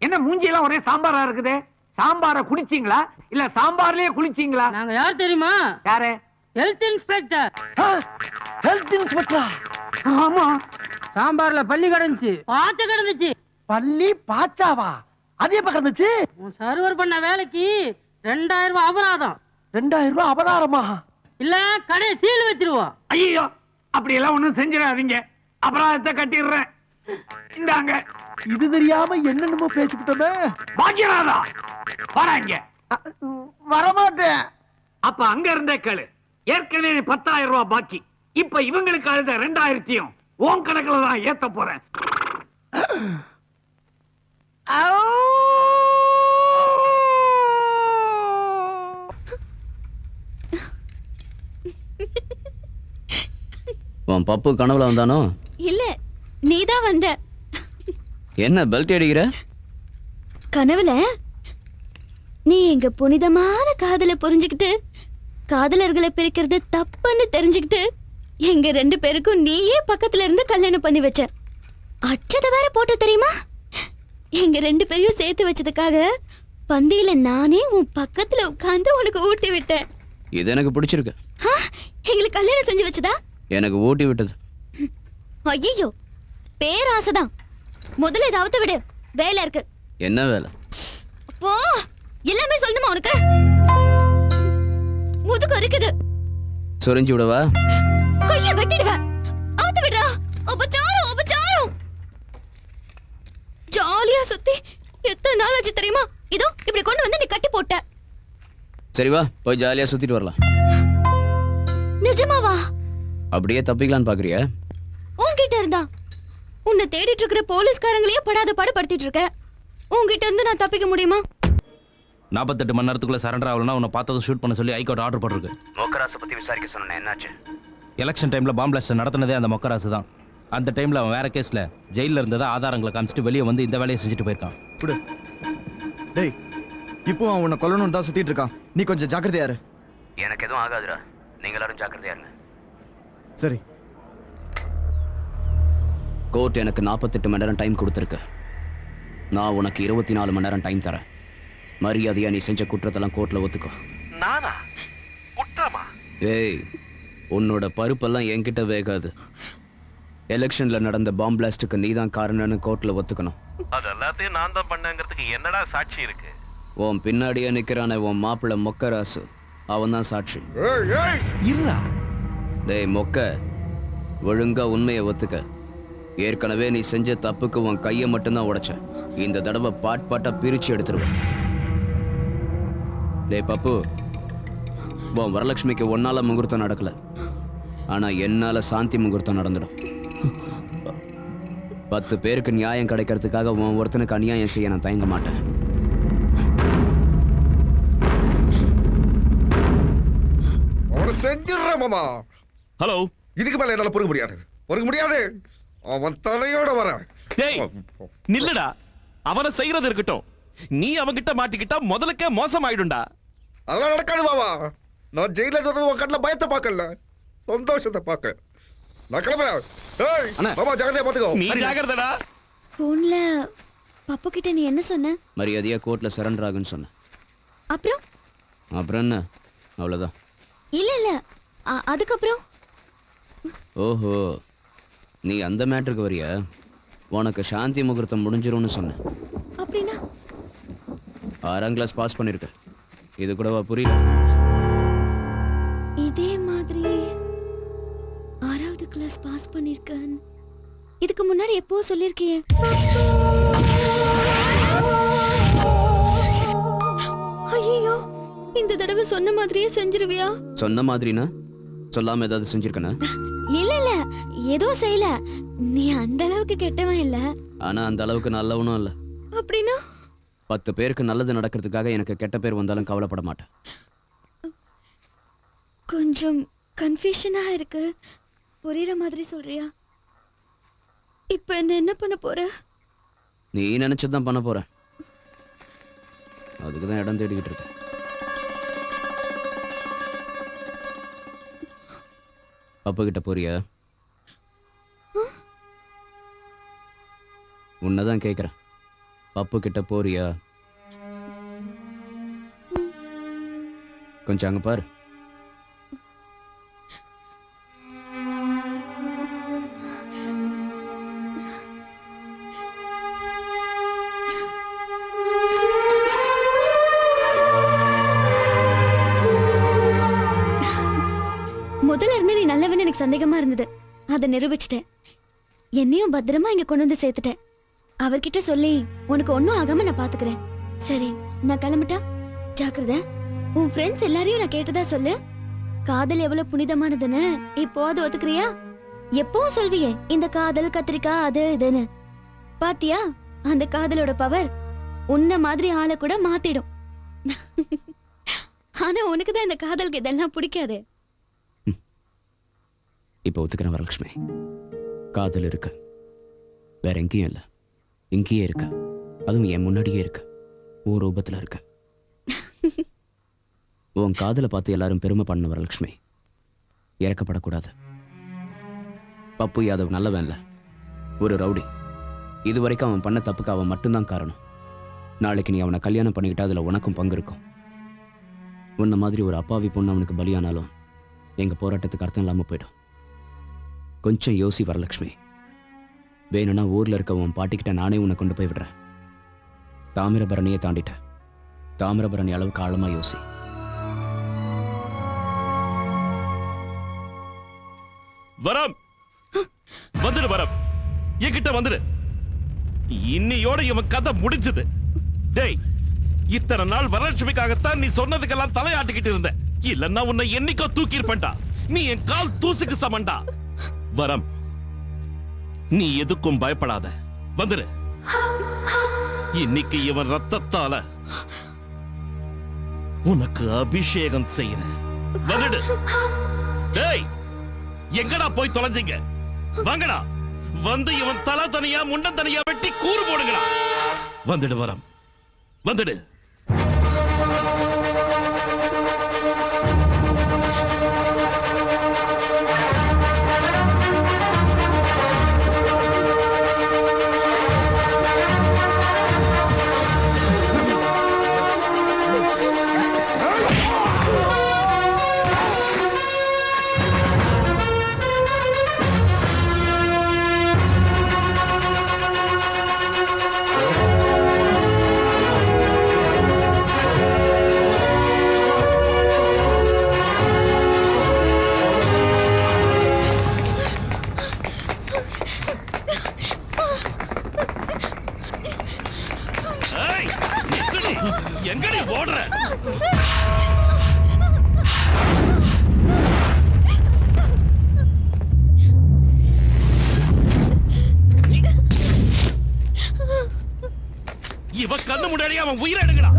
என்ன மூஞ்சியெல்லாம் ஒரே சாம்பாரா இருக்குது? சாம்பார குடிச்சீங்களா இல்ல சாம்பார்லயே குளிச்சீங்களா? நாங்க யார் தெரியுமா? யாரு? Health inspector. ஹெல்த் இன்ஸ்பெக்டரா? ஆமா, சாம்பார்ல பல்லி கிடந்துச்சு, பாச்சை கிடந்துச்சு. பல்லி பாச்சாவா? அது எப்ப கிடந்துச்சு? சர்வர் பண்ண வேலைக்கு 2000 ரூபாய் அபராதம். 2000 ரூபாய் அபராதமா? இல்ல கடையை சீல் வச்சிருவோம். ஐயோ, அப்படி எல்லாம் ஒண்ணும் செஞ்சிடாதீங்க, அபராதத்தை கட்டிடுறேன். இந்தாங்க. இது தெரியாம என்னென்னமோ பேசிக்கிட்டோமே. பாக்கியராதா, வராங்க. வரமாட்டேன். அப்ப அங்க இருந்தே கேளு. ஏற்கனவே 10,000 ரூபாய் பாக்கி. இப்ப இவங்களுக்கு அழுத 2000 உன் கணக்குல தான் ஏத்த போறேன். உன் பப்பு கனவுல வந்தானோ? இல்ல, நீதான் வந்த. என்ன பெல்ட் அடிக்கிற? கனவுல நீ எங்க புனிதமான காதலை புரிஞ்சுக்கிட்டு காதலர்களை பிரிக்கிறது தப்புன்னு தெரிஞ்சுக்கிட்டு எங்க 2 பேருக்கும் நீயே பக்கத்துல இருந்து கல்யாணம் பண்ணி வச்ச. அச்சத வேற போட்டு தெரியுமா? எங்க 2 பேரையும் சேர்த்து வச்சதுக்காக பந்தியில நானே உன் பக்கத்துல உட்கார்ந்து உனக்கு ஊட்டி விட்டேன். இது எனக்கு பிடிச்சிருக்கு. எங்களுக்கு கல்யாணம் செஞ்சு வச்சதா? எனக்கு ஊட்டி விட்டது. ஐயோ, பேராசைதான். முதல்ல இதாவது விடு, வேலை இருக்கு. என்ன வேலை? போ, எல்லாமே சொல்லணுமா உனக்கு? முதுகு இருக்குது. சொரிஞ்சு விடவா? கைய வெட்டிடுவேன். அவுத்து விடுறா. உபச்சாரம் உபச்சாரம். ஜாலியா சுத்தி எத்தனை நாள் ஆச்சு தெரியுமா? இதோ இப்படி கொண்டு வந்து நீ கட்டி போட்ட. சரி வா, போய் ஜாலியா சுத்திட்டு வரலாம். அப்படியே தப்பிக்கலான்னு பாக்குறியா? உன்கிட்ட இருந்தா உன்னை தேடிட்டு இருக்கிற போலீஸ்காரங்களையே படாத பாடுபடுத்திட்டு இருக்க. உன்கிட்ட இருந்து நான் தப்பிக்க முடியுமா? 48 மணி நேரத்துக்குள்ள சரண்டர் ஆகலன்னா உன்னை பார்த்ததும் ஷூட் பண்ண சொல்லி ஹைகோர்ட் ஆர்டர் போட்டிருக்கு. மொக்கராசை பத்தி விசாரிக்க சொன்னேன், என்னாச்சு? எலெக்ஷன் டைம்ல பாம் பிளாஸ்ட் நடத்தினதே அந்த மொக்கராசு தான். அந்த டைம்ல அவன் வேற கேஸ்ல ஜெயில இருந்ததா ஆதாரங்களை காமிச்சிட்டு வெளியே வந்து இந்த வேலையை செஞ்சுட்டு போயிருக்கான். குடு. டேய், இப்போ அவன் உன்னை கொல்லணும்னு தான் சுத்திட்டு இருக்கான். நீ கொஞ்சம் ஜாக்கிரதையா இரு. எனக்கு எதுவும் ஆகாதுடா, நீங்க எல்லாரும் ஜாக்கிரதையா இருங்க. சரி. கோர்ட் எனக்கு 48 மணி நேரம் டைம் கொடுத்துருக்கு. நான் உனக்கு 24 மணி நேரம் டைம் தரேன். மரியாதையா நீ செஞ்ச குற்றத்தெல்லாம் கோர்ட்ல ஒத்துக்கோ. நானா? குற்றமா? ஏய், உன்னோட பருப்பெல்லாம் என்கிட்ட வேகாது. எலெக்ஷன்ல நடந்த பாம் பிளாஸ்டுக்கு நீ தான் காரணம்னு கோர்ட்ல ஒத்துக்கணும். அது எல்லாத்தையும் நான் தான் பண்ணேங்கிறதுக்கு என்னடா சாட்சி இருக்கு? உன் பின்னாடியே நிக்கிறானே உன் மாப்பிள்ள மொக்கராசு, அவன் தான் சாட்சி. இல்ல டேய் மொக்க, ஒழுங்கா உண்மையை ஒத்துக்க. ஏற்கனவே நீ செஞ்ச தப்புக்கு உன் கையை மட்டும்தான் உடைச்ச. இந்த தடவை பாட்டா பிரிச்சு எடுத்துருவேன். டேய் பப்பு, உன் வரலட்சுமிக்கு ஒன்னால முகூர்த்தம் நடக்கல, ஆனா என்னால சாந்தி முகூர்த்தம் நடந்துடும். 10 பேருக்கு நியாயம் கிடைக்கிறதுக்காக உன் ஒருத்தனுக்கு அநியாயம் செய்ய நான் தயங்க மாட்டேன். செஞ்சிடறேன் மாமா. ஹலோ, இதுக்கு மேல என்னால பொறுக்க முடியாது. அவன் தலையோட வர. டேய் நில்லுடா, அவனை செய்யறது இருக்கட்டும், நீ அவன்கிட்ட மாட்டிக்கிட்டா முதலுக்கே மோசமாயிடும்டா. அதெல்லாம் நடக்காது மாமா. நான் ஜெயில இருந்து உன் கண்ணில் பயத்தை பார்க்கல, சந்தோஷத்தை பார்க்க. நான் கிளம்புறேன். ஏய் மாமா, ஜாகிரதையா பாத்துக்கோ. நீ ஜாகிரதடா. போன்ல பப்பு கிட்ட நீ என்ன சொன்ன? மரியாதையா கோர்ட்ல சரண்டர் ஆகுன்னு சொன்ன. அப்புறம் என்ன? அவ்வளவுதான். இல்ல அதுக்கப்புறம்? ஓஹோ, நீ அந்த மேட்டருக்கு வரியா? உனக்கு சாந்தி முகூர்த்தம் முடிஞ்சிரும்னு சொன்னேன். அப்படின்னா 6ஆம் கிளாஸ் பாஸ் பண்ணிருக்க, இது கூடவா புரியல? இதே மாதிரி 6வது கிளாஸ் பாஸ் பண்ணிருக்கேன். இதுக்கு முன்னாடி எப்போ சொல்லிருக்கீங்க? ஐயோ, இந்த தடவை சொன்ன மாதிரியே செஞ்சிருவியா? சொன்ன மாதிரினா சொல்லாம ஏதாவது செஞ்சிருக்கனா? இல்ல ஏதோ செய்யல. நீ அந்த அளவுக்கு கெட்டவன் இல்ல, ஆனா அந்த அளவுக்கு நல்லவனும் இல்ல. அப்படின்னா 10 பேருக்கு நல்லது நடக்கிறதுக்காக எனக்கு கெட்ட பேர் வந்தாலும் கவலைப்பட மாட்டேன். கொஞ்சம் கன்ஃபியூஷனா இருக்கு. புரியுற மாதிரி சொல்றியா? இப்ப என்ன பண்ண போற? நீ நினைச்சதான் பண்ண போற. அதுக்குதான் இடம் தேடிக்கிட்டு இருக்க. அப்பா கிட்ட போறியா? உன்னதான் கேக்குறேன். பப்பு கிட்ட போறியா? கொஞ்சம் அங்க பாரு. முதல்ல இருந்து நீ நல்லவன்னு எனக்கு சந்தேகமா இருந்தது. அதை நிரூபிச்சிட்டேன். என்னையும் பத்திரமா இங்க கொண்டு வந்து சேர்த்துட்டேன். அவர்கிட்ட சொல்லி உனக்கு ஒன்னும் ஆகாம நான் பாத்துக்கிறேன். சரி, நான் கிளம்பிட்டா? ஜாக்கிரதை. உன் ஃப்ரெண்ட்ஸ் எல்லாரையும் நான் கேட்டதா சொல்லு. காதல் எவ்வளவு புனிதமானதுன்னு இப்போ அது ஒத்துக்கிறியா? எப்பவும் சொல்வியே இந்த காதல் கத்திரிக்காய் அது இதுன்னு. பாத்தியா, அந்த காதலோட பவர் உன்ன மாதிரி ஆளை கூட மாத்திடும். ஆனா உனக்குதான் இந்த காதலுக்கு இதெல்லாம் பிடிக்காது. இப்ப ஒத்துக்கிறேன் வரலட்சுமி. காதல் இருக்கு, வேற எங்கேயும் இல்ல, இங்கேயே இருக்கு. அதுவும் என் முன்னாடியே இருக்கு, உன் ரூபத்துல இருக்கு. உன் காதலை பார்த்து எல்லாரும் பெருமை பண்ண வரலட்சுமி. இறக்கப்படக்கூடாது. பப்பு யாதவ் நல்லவன் இல்ல, ஒரு ரவுடி. இதுவரைக்கும் அவன் பண்ண தப்புக்கு அவன் மட்டும்தான் காரணம். நாளைக்கு நீ அவனை கல்யாணம் பண்ணிக்கிட்டா அதுல உனக்கும் பங்கு இருக்கும். உன்ன மாதிரி ஒரு அப்பாவி பொண்ணு அவனுக்கு பலியானாலும் எங்க போராட்டத்துக்கு அர்த்தம் இல்லாம போயிடும். கொஞ்சம் யோசி வரலட்சுமி. வேணும்னா ஊர்ல இருக்க உன் பாட்டிக்கிட்ட நானே உன்னை கொண்டு போய் விடுறேன். தாமிரபரணியை தாண்டிட்ட. தாமிரபரணி அளவுக்கு ஆழமா யோசி. வரம் வந்துடு, வரம் என்கிட்ட வந்துடு. இன்னையோட இவன் கதை முடிஞ்சது. டேய், இத்தனை நாள் வரலட்சுமிக்காகத்தான் நீ சொன்னதுக்கெல்லாம் தலையாட்டிக்கிட்டு இருந்த. இல்லன்னா உன்னை என்னைக்கோ தூக்கி இருப்பேன்டா. நீ என் கால் தூசுக்கு சமண்டா. வரம், நீ எதுக்கும் பயப்படாத, வந்துரு. இன்னைக்கு இவன் ரத்தத்தால உனக்கு அபிஷேகம் செய்யறேன். வந்துடு. டேய், எங்கடா போய் தொலைஞ்சீங்க? வாங்கடா, வந்து இவன் தலை தனியா முண்டம் தனியா வெட்டி கூறு போடுங்கடா. வந்துடு வரம், வந்துடு. எங்கடி ஓடுற? இவ கண்ணு முன்னாடி அவன் உயிரை எடுங்கடா.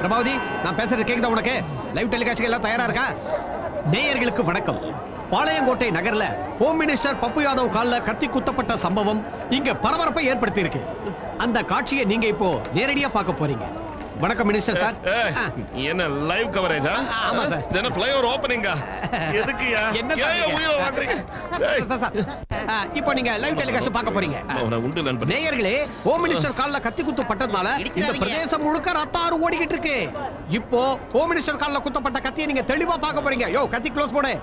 பிரபாவதி, நான் பேசுறது கேக்குதா உனக்கு? லைவ் டெலிகாஸ்ட்க்கு எல்லாம் தயாரா இருக்கா? நேயர்களுக்கு வணக்கம். பாளையங்கோட்டை நகர்ல ஹோம் மினிஸ்டர் பப்பு யாதவ் கால்ல கத்தி குத்தப்பட்ட சம்பவம் இங்க பரபரப்பை ஏற்படுத்தி இருக்கு. அந்த காட்சியை நீங்க இப்போ நேரடியா பார்க்க போறீங்க. வணக்கம் மினிஸ்டர் சார். என்ன லைவ் கவரேஜா? ஆமா சார். என்ன ஃளைஓவர் ஓபனிங்கா? எதுக்குயா? என்ன உயிரை வாங்குறீங்க? சார் இப்போ நீங்க லைவ் டெலிகாஸ்ட் பார்க்க போறீங்க. நேயர்களே, ஹோம் மினிஸ்டர் கால்ல கத்தி குத்தப்பட்டதனால இந்த பிரதேசம் முழுக்க ரத்தாறு ஓடிக்கிட்டு இருக்கு. இப்போ ஹோம் மினிஸ்டர் கால்ல குத்தப்பட்ட கத்தியை நீங்க தெளிவா பார்க்க போறீங்க. யோ, கத்தி க்ளோஸ் போடு.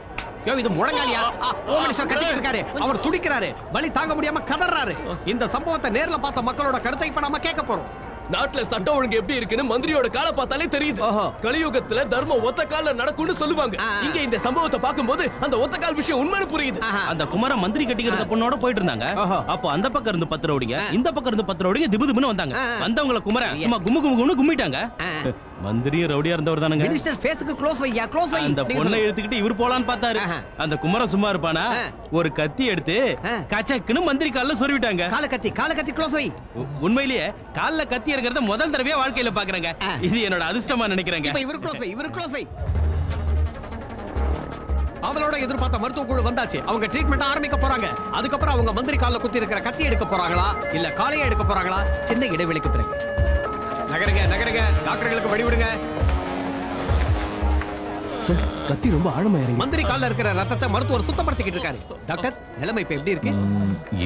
யோ, இது முழங்காலியா? ஹோம் மினிஸ்டர் கத்திட்டு இருக்காரு. அவர் துடிக்கிறாரு, வலி தாங்க முடியாம கதறாரு. இந்த சம்பவத்தை நேர்ல பார்த்த மக்களோட கருத்தை இப்ப நாம கேட்க போறோம். நாட்டுல சட்டம் ஒழுங்கு எப்படி இருக்குன்னு மந்திரியோட காலை பார்த்தாலே தெரியுது. கலியுகத்துல தர்மம் ஒத்த கால்ல நடக்கும்னு சொல்லுவாங்க. இங்க இந்த சம்பவத்தை பார்க்கும்போது அந்த ஒத்த கால் விஷயம் உண்மைன்னு புரியுது. அந்த குமார மந்திரி கட்டிக்கிறத பொண்ணோட போயிட்டு இருந்தாங்க. அப்போ அந்த பக்கம் இருந்து 10 ரவுடிங்க, இந்த பக்கம் இருந்து 10 ரவுடிங்க திபுதிபுன்னு வந்தாங்க. வந்தவங்கள குமார சும்மா கும்மு கும்முன்னு கும்மிட்டாங்க. மந்திரியும் ரவுடியா இருந்தவர் தானுங்க. மினிஸ்டர் ஃபேஸ்க்கு க்ளோஸ் வையா, க்ளோஸ் வை. அந்த பொண்ணை எடுத்துக்கிட்டு இவர் போலான்னு பார்த்தாரு. அந்த குமார சும்மா இருப்பானா? ஒரு கத்தி எடுத்து கச்சக்குன்னு மந்திரி கால்ல சொருவிட்டாங்க. கால கத்தி க்ளோஸ் வை. உண்மையிலேயே கால்ல கத்தி இருக்கிறத முதல் தடவையா வாழ்க்கையில பாக்குறேங்க. இது என்னோட அதிர்ஷ்டமா நினைக்கிறேங்க. இப்ப இவர் க்ளோஸ் வை. அவளோட எதிர்பார்த்த மருத்துவ குழு வந்தாச்சு. அவங்க ட்ரீட்மெண்ட் ஆரம்பிக்க போறாங்க. அதுக்கப்புறம் அவங்க மந்திரி கால்ல குத்தி இருக்கிற கத்தி எடுக்க போறாங்களா இல்ல காலையை எடுக்க போறாங்களா? சின்ன இடைவெளிக்கு பிறகு நகருங்க. டாக்டர்களுக்கு வழி விடுங்க. சார், கத்தி ரொம்ப ஆழமா இறங்கி மந்திரி கால்ல இருக்கிற ரத்தத்தை மருத்துவர் சுத்தப்படுத்திக்கிட்டு இருக்காரு. டாக்டர், நிலைமை இப்ப எப்படி இருக்கு?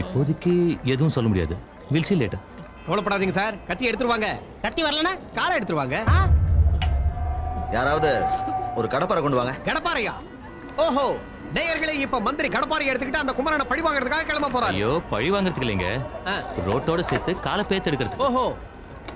இப்போதைக்கு எதுவும் சொல்ல முடியாது. Will see later. கவலைப்படாதீங்க சார், கத்தி எடுத்துருவாங்க. கத்தி வரலனா காலை எடுத்துருவாங்க. யாராவது ஒரு கடப்பாரை கொண்டு வாங்க. கடப்பாரையா? ஓஹோ, நேயர்களே, இப்ப மந்திரி கடப்பாரை எடுத்துக்கிட்டு அந்த குமரனை பழி வாங்குறதுக்காக கிளம்ப போறாரு. ஐயோ, பழி வாங்குறதுக்கு இல்லைங்க, ரோட்டோட சேர்த்து காலை பேத்து எடுக்கிறதுக்கு. ஓஹோ,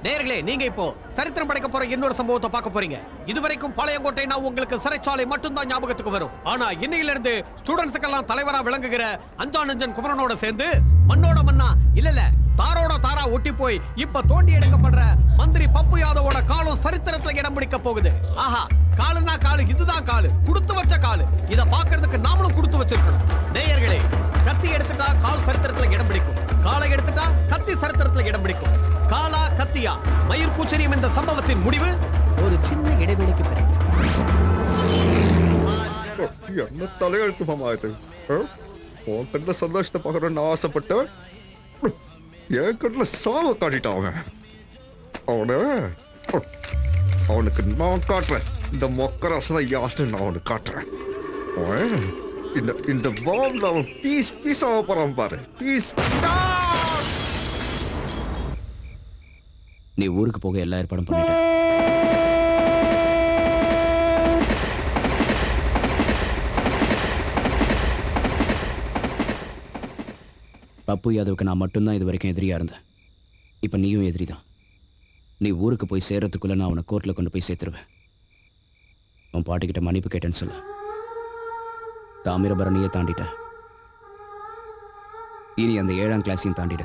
நேயர்களே, நீங்க இப்போ சரித்திரம் படைக்க போற இன்னொரு சம்பவத்தை பார்க்க போறீங்க. இதுவரைக்கும் பாளையங்கோட்டை நான் உங்களுக்கு சிறைச்சாலை மட்டும்தான் ஞாபகத்துக்கு வரும். ஆனா இன்னையில இருந்து ஸ்டூடெண்ட்ஸ்க்கெல்லாம் தலைவரா விளங்குகிற அஞ்சானஞ்சன் குமரனோட சேர்ந்து மண்ணோட மண்ணா இல்ல தாரோட தாரா ஒட்டி போய் இப்ப தோண்டி எடுக்கப்படுற மந்திரி பப்பு யாதவோட காலம் சரித்திரத்துல இடம் பிடிக்க போகுது. ஆஹா, காலுனா காலு, இதுதான் காலு, கொடுத்து வச்ச காலு. இத பாக்குறதுக்கு நாமளும் கொடுத்து வச்சிருக்கணும். நேயர்களே, கத்தி எடுத்துட்டா கால் சரித்திரத்துல இடம் பிடிக்கும், காலை எடுத்துட்டா கத்தி சரித்திரத்துல இடம் பிடிக்கும். காலா கத்தியா, மயிர் பூச்சரியம் இந்த சம்பவத்தின் முடிவு ஒரு சின்ன இடைவெளிக்கு பிறகு. என்ன தலையெழுத்து மாமா இது? உன் கண்ணில் சந்தோஷத்தை பார்க்கணும்னு ஆசைப்பட்டவன் என் கண்ணில் சாவ காட்டிட்டான். அவனுக்கு நான் காட்டுறேன் இந்த மொக்கராசனை யாருன்னு நான் அவனுக்கு காட்டுறேன். இந்த பாம்ல அவன் பீஸ் பீஸ் ஆக போறான் பாரு. பீஸ் நீ ஊருக்கு போக எல்லா ஏற்பாடும் பண்ணிட்ட. பப்பு யாதவுக்கு நான் மட்டும்தான் இது வரைக்கும் எதிரியா இருந்தேன். இப்ப நீயும் எதிரி தான். நீ ஊருக்கு போய் சேர்றதுக்குள்ள நான் அவனை கோர்ட்ல கொண்டு போய் சேர்த்துருவேன். உன் பாட்டிக்கிட்ட மன்னிப்பு கேட்டேன்னு சொல்லு. தாமிரபரணியை தாண்டிட்ட, இனி அந்த 7ஆம் கிளாஸையும் தாண்டிட.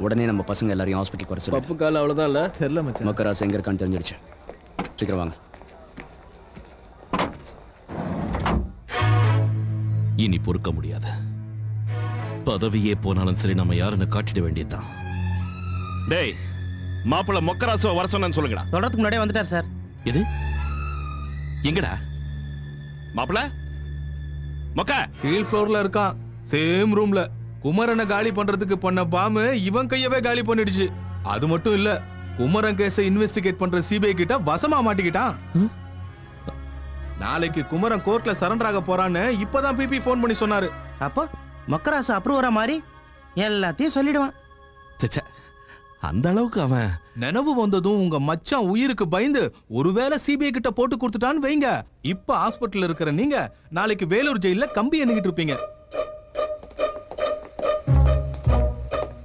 உடனே நம்ம பசங்க எல்லாரையும் ஹாஸ்பிட்டலுக்கு வர சொல்லு. பப்பு கால் அவ்வளவுதான் இல்ல தெரியல மச்சான். மக்கராஸ் எங்க இருக்கான்னு தெரிஞ்சிடுச்சு. சீக்கிரம் வாங்க. இனி பொறுக்க முடியாது. பதவியே போனாலும் சரி, நம்ம யாருன்னு காட்டிட வேண்டியதுதான். டேய், மாப்பிள்ள மொக்கராசுவ வர சொன்னு சொல்லுங்கடா. தொடறதுக்கு முன்னாடியே வந்துட்டார் சார். எது? எங்கடா மாப்பிள்ள? மொக்க கீழ் ஃப்ளோர்ல இருக்கான், சேம் ரூம்ல. குமரனை காலி பண்றதுக்கு பண்ண பாம்பு இவன் கையவே காலி பண்ணிடுச்சு. அது மட்டும் இல்ல, குமரன் கேஸை இன்வெஸ்டிகேட் பண்ற சிபிஐ கிட்ட வசமா மாட்டிக்கிட்டான். நாளைக்கு குமரன் கோர்ட்ல சரண்டர் ஆக போறான்னு இப்பதான் பிபி போன் பண்ணி சொன்னாரு. அப்போ மக்கராசு அப்ரூவரா மாதிரி எல்லாத்தையும் சொல்லிடுவான். அந்த அளவுக்கு அவன் நினைவு வந்ததும் உங்க மச்சான் உயிருக்கு பயந்து ஒருவேளை சிபிஐ கிட்ட போட்டு கொடுத்துட்டான்னு வைங்க, இப்ப ஹாஸ்பிட்டல் இருக்கிற நீங்க நாளைக்கு வேலூர் ஜெயில கம்பி எண்ணிக்கிட்டு இருப்பீங்க.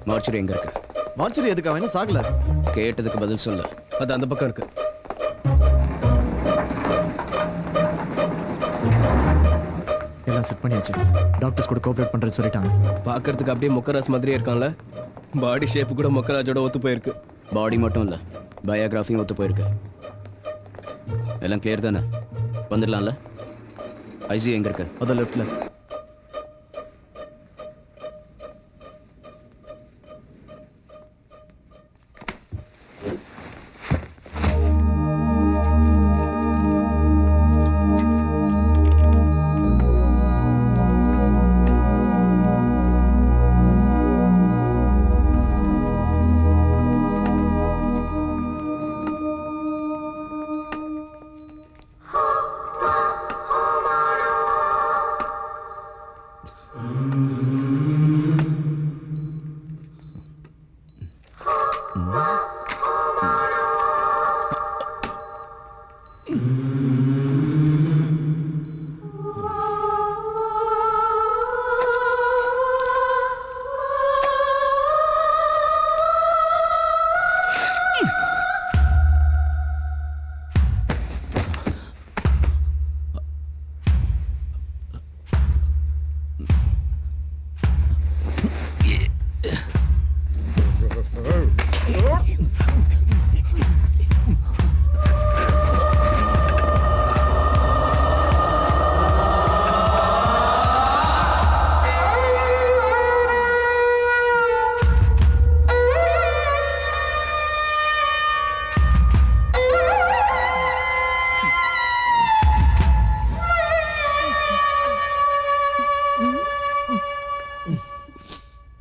மார்ச்சரி எங்க இருக்கு? மார்ச்சரி எதுக்கு? அவன் சாகல. கேட்டதுக்கு பதில் சொல்லு. அது அந்த பக்கம் இருக்கு. எல்லாம் செட் பண்ணியாச்சு. டாக்டர்ஸ் கூட கோஆபரேட் பண்றேன்னு சொல்லிட்டாங்க. பாக்குறதுக்கு அப்படியே மொக்கராஜ் மாதிரியே இருக்கான்ல. பாடி ஷேப் கூட மொக்கராஜோட ஒத்து போயிருக்கு. பாடி மட்டும் இல்ல, பயோகிராஃபியும் ஒத்து போயிருக்கு. எல்லாம் கிளியர் தானே? வந்துடலாம்ல? ஐசி எங்க இருக்கு? அத லெஃப்ட்ல.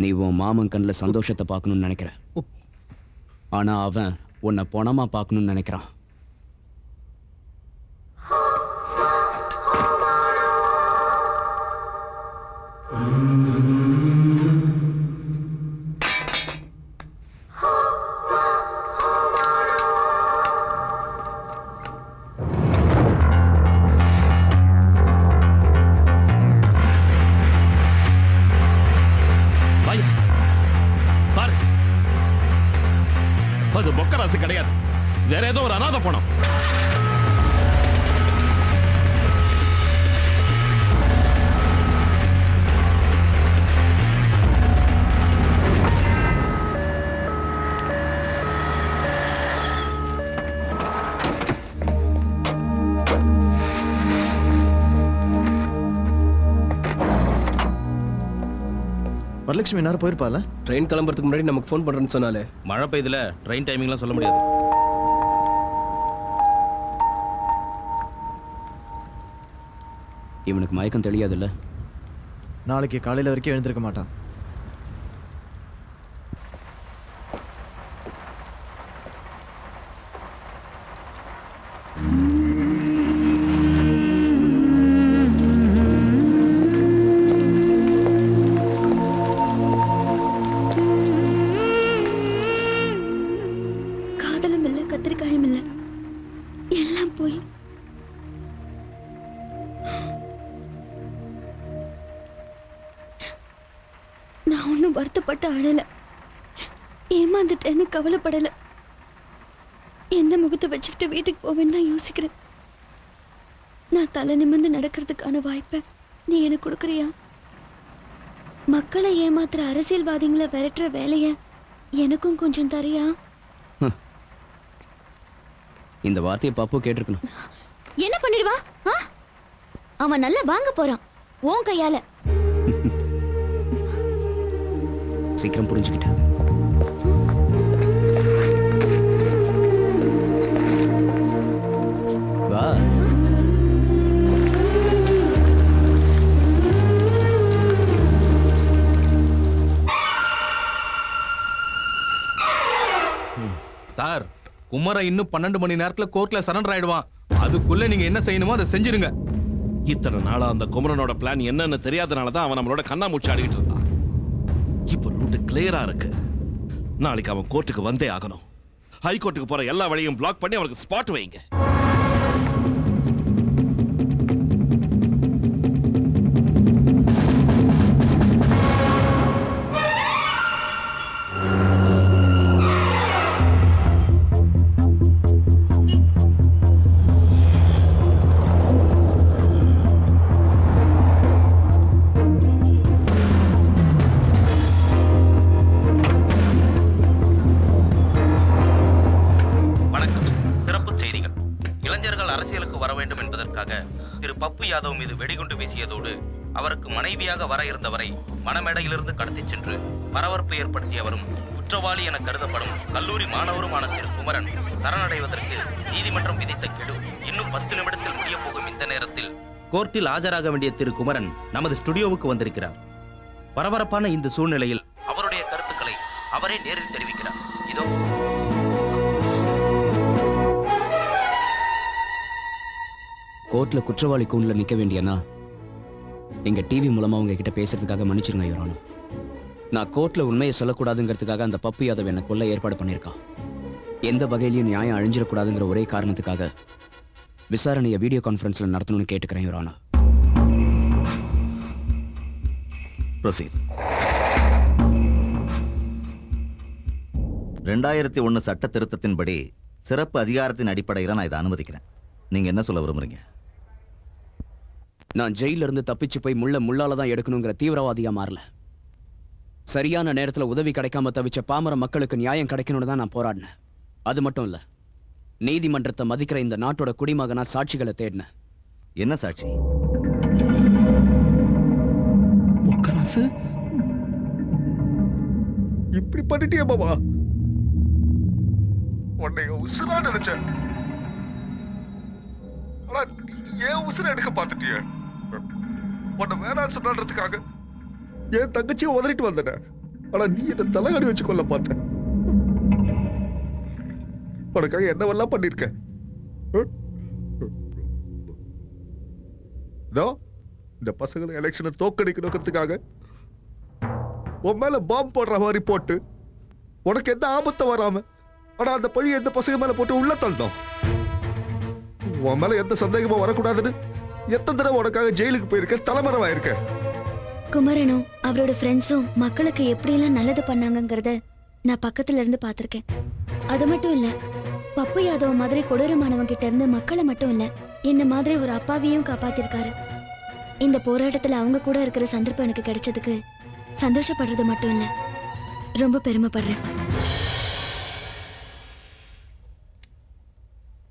நீ உன் மாமன் கண்ணில் சந்தோஷத்தை பார்க்கணும்னு நினைக்கிற, ஆனா அவன் உன்னை பணமா பார்க்கணும்னு நினைக்கிறான். அது பொக்கராசு கிடையாது, வேற ஏதோ ஒரு அநாத பணம். வரலட்சுமி நேரம் போயிருப்பால. ட்ரெயின் கிளம்புறதுக்கு முன்னாடி நமக்கு ஃபோன் பண்றேன்னு சொன்னாலே. மழை பெய்யுதுல, ட்ரெயின் டைமிங்லாம் சொல்ல முடியாது. இவனுக்கு மயக்கம் தெரியாதுல்ல? நாளைக்கு காலையில வரைக்கும் எழுந்திருக்க மாட்டான். காதலும் இல்ல, கத்திரிக்காயும் இல்ல, எல்லாம் போய் நான் ஒன்னும் வருத்தப்பட்டு அழல, ஏமாந்துட்டேன்னு கவலைப்படல. எந்த முகத்தை வச்சுக்கிட்டு வீட்டுக்கு போவேன்னு தான் யோசிக்கிறேன். நான் தலை நிமிர்ந்து நடக்கிறதுக்கான வாய்ப்பை நீ எனக்கு கொடுக்குறியா? மக்களை ஏமாத்துற அரசியல்வாதிகளை விரட்டுற வேலைய எனக்கும் கொஞ்சம் தரியா? இந்த வார்த்தையை பாப்பு கேட்டிருக்கணும். என்ன பண்ணிடுவா? அவன் நல்லா வாங்க போறான் உன் கையால. சீக்கிரம் புரிஞ்சுக்கிட்டேன். வா. சார், குமர இன்னும் 12 மணி நேரத்துல கோர்ட்ல சரண்டர் ஆயிடுவான். அதுக்குள்ள நீங்க என்ன செய்யணுமோ அதை செஞ்சிருங்க. இத்தனை நாளா அந்த குமரனோட பிளான் என்னன்னு தெரியாதனாலதான் அவன் நம்மளோட கண்ணாமூச்சி ஆடிக்கிட்டு இருந்தான். இப்ப ரூட் கிளியரா இருக்கு. நாளைக்கு அவன் கோர்ட்டுக்கு வந்தே ஆகணும். ஹைகோர்ட்டுக்கு போற எல்லா வழியும் பிளாக் பண்ணி அவனுக்கு ஸ்பாட் வைங்க. யாதவ் மீது வெடிகுண்டு வீசியதோடு அவருக்கு மனைவியாக வர இருந்தவரை மணமேடையிலிருந்து கடத்தி சென்று பரபரப்பு ஏற்படுத்தியவரும் குற்றவாளி என கருதப்படும் கல்லூரி மாணவருமான திரு குமரன் சரணடைவதற்கு நீதிமன்றம் விதித்த கெடு இன்னும் 10 நிமிடத்தில் முடிய போகும் இந்த நேரத்தில் கோர்ட்டில் ஆஜராக வேண்டிய திரு குமரன் நமது ஸ்டுடியோவுக்கு வந்திருக்கிறார். பரபரப்பான இந்த சூழ்நிலையில் அவருடைய கருத்துக்களை அவரே நேரில் தெரிவிக்கிறார். இதோ. கோர்ட்ல குற்றவாளி கூண்டுல நிக்க வேண்டியனா எங்க டிவி மூலமா உங்ககிட்ட பேசுறதுக்காக மன்னிச்சிருங்க யுவர் ஆனர். நான் கோர்ட்ல உண்மையை சொல்லக்கூடாதுங்கிறதுக்காக அந்த பப்பு யாதவ் என்ன கொல்ல ஏற்பாடு பண்ணியிருக்கான். எந்த வகையிலையும் நியாயம் அழிஞ்சிடக்கூடாதுங்கிற ஒரே காரணத்துக்காக விசாரணையை வீடியோ கான்ஃபரன்ஸ்ல நடத்தணும்னு கேட்டுக்கிறேன் யுவர் ஆனர். ப்ரொசீட். 2001 சட்ட திருத்தத்தின்படி சிறப்பு அதிகாரத்தின் அடிப்படையில் நான் இதை அனுமதிக்கிறேன். நீங்க என்ன சொல்ல விரும்புறீங்க? நான் ஜெயில இருந்து தப்பிச்சு போய் முள்ளால தான் எடுக்கணுங்கிற தீவிரவாதியா மாறல. சரியான நேரத்துல உதவி கிடைக்காம தவிச்ச பாமர மக்களுக்கு நியாயம் கிடைக்கணும்னு தான் நான் போராடினேன். அது மட்டும் இல்ல, நீதிமன்றத்தை மதிக்கிற இந்த நாட்டோட குடிமகனா சாட்சிகளை தேடினேன். என்ன சாட்சி? முக்கராசு இப்படி பண்ணிட்டியே பாபா. உன்னை உசுரா நினைச்சேன். ஆனா ஏன் உசுர எடுக்க பார்த்துட்டிய? உன்னை வேணான்னு சொன்னதுக்காக என் தங்கச்சியை உதறிட்டு வந்தேன். ஆனா நீ என்ன தலைகாடி வச்சு கொள்ள பார்த்த. உனக்காக என்னவெல்லாம் பண்ணிருக்க. இந்த பசங்களை எலெக்ஷனை தோக்கடிக்கணுங்கிறதுக்காக உன் மேல பாம்பு போடுற மாதிரி போட்டு உனக்கு எந்த ஆபத்தை வராம, ஆனா அந்த பழி எந்த பசங்க மேல போட்டு உள்ள தள்ளணும். உன் மேல எந்த சந்தேகமும் வரக்கூடாதுன்னு எத்தனை தடவை உனக்காக ஜெயிலுக்கு போயிருக்க, தலைமறைவாயிருக்க. குமரனும் அவரோட ஃப்ரெண்ட்ஸும் மக்களுக்கு எப்படியெல்லாம் நல்லது பண்ணாங்கங்கிறத நான் பக்கத்துல இருந்து பார்த்திருக்கேன். அது மட்டும் இல்ல, பப்பு யாதவ் மாதிரி கொடூரமானவங்க கிட்ட இருந்து மக்களை மட்டும் இல்ல, என்ன மாதிரி ஒரு அப்பாவியும் காப்பாத்திருக்காரு. இந்த போராட்டத்துல அவங்க கூட இருக்கிற சந்தர்ப்பம் எனக்கு கிடைச்சதுக்கு சந்தோஷப்படுறது மட்டும் இல்ல, ரொம்ப பெருமைப்படுறேன்.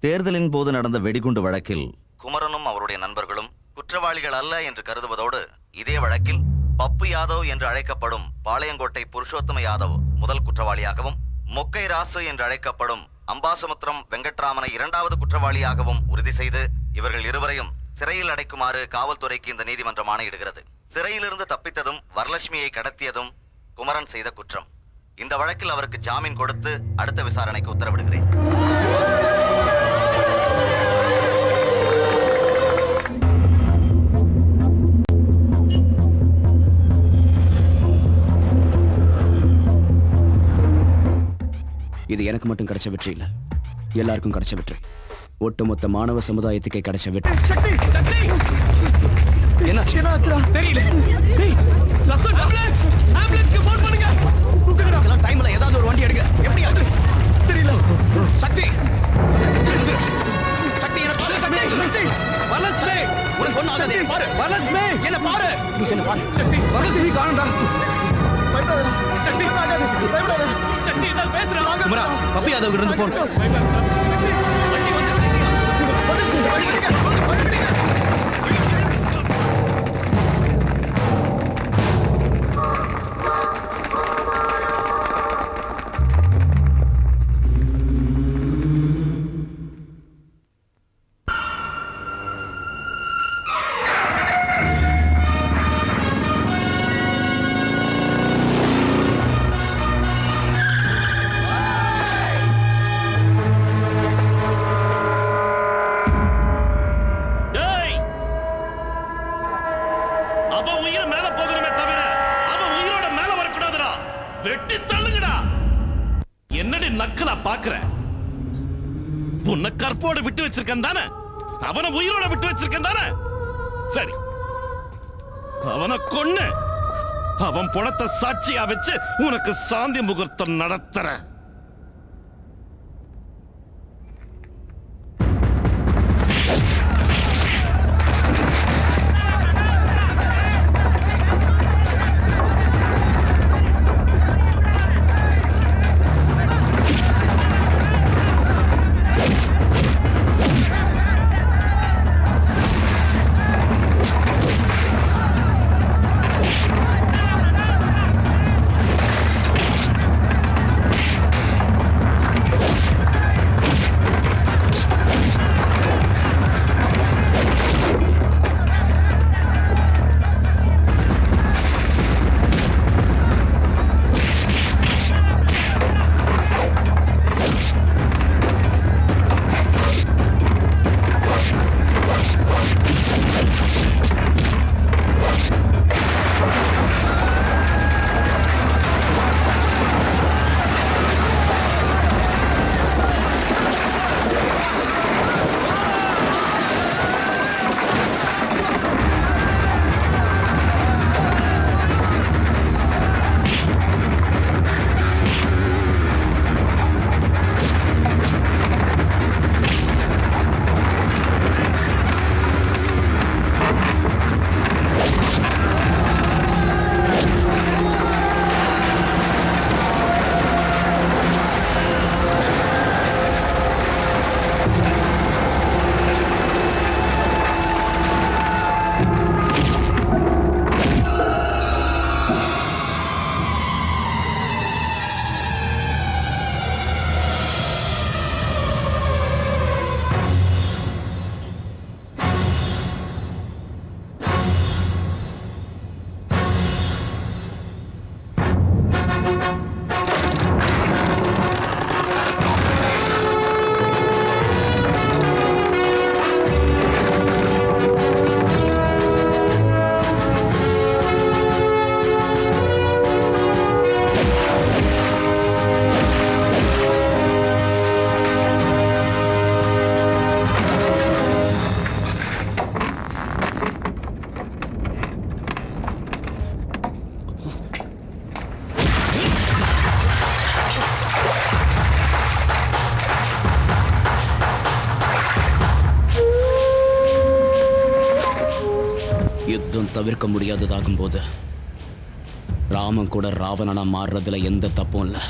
தேர்தலின் போது நடந்த வெடிகுண்டு வழக்கில் குமரனும் அவருடைய நண்பர்களும் குற்றவாளிகள் அல்ல என்று கருதுவதோடு, இதே வழக்கில் பப்பு யாதவ் என்று அழைக்கப்படும் பாளையங்கோட்டை புருஷோத்தம யாதவ் முதல் குற்றவாளியாகவும், மொக்கை ராசு என்று அழைக்கப்படும் அம்பாசமுத்திரம் வெங்கட்ராமனை இரண்டாவது குற்றவாளியாகவும் உறுதி செய்து இவர்கள் இருவரையும் சிறையில் அடைக்குமாறு காவல்துறைக்கு இந்த நீதிமன்றம் ஆணையிடுகிறது. சிறையிலிருந்து தப்பித்ததும் வரலட்சுமியை கடத்தியதும் குமரன் செய்த குற்றம். இந்த வழக்கில் அவருக்கு ஜாமீன் கொடுத்து அடுத்த விசாரணைக்கு உத்தரவிடுகிறேன். இது எனக்கு மட்டும் கிடைச்ச வெற்றி இல்ல, எல்லாருக்கும் கிடைச்ச வெற்றி. ஒட்டுமொத்த மாணவ சமுதாயத்துக்கே கிடைச்ச வெற்றி. என்ன தெரியல. டைம்ல ஏதாவது ஒரு வண்டி எடுங்க. எப்படி தெரியல. சக்தி சக்தி வரலட்சுமி, உனக்கு ஒண்ணு ஆகாது. பாரு வரலட்சுமி, என்ன பாரு, என்ன பாரு. சக்தி வரலட்சுமி காணோம்டா. சக்தி ஆகாது, பயப்படாத. சக்தி என்ன பேசுற? குமரா, பப்பு யாதவ் இருந்து போன். உன்னை கற்போட விட்டு வச்சிருக்கேன் தானே, அவனை உயிரோட விட்டு வச்சிருக்கேன் தானே. சரி, அவனை கொன்னு அவன் பணத்தை சாட்சியா வச்சு உனக்கு சாந்தி முகூர்த்தம் நடத்துற. யுத்தம் தவிர்க்க முடியாததாகும் போது ராமன் கூட ராவணனா மாறுறதுல எந்த தப்பும் இல்லை.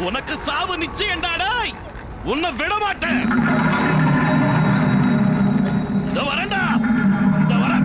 உனக்கு சாவு நிச்சயம்டா. உன்னை விட மாட்டேன். வரேன்டா, வரேன்.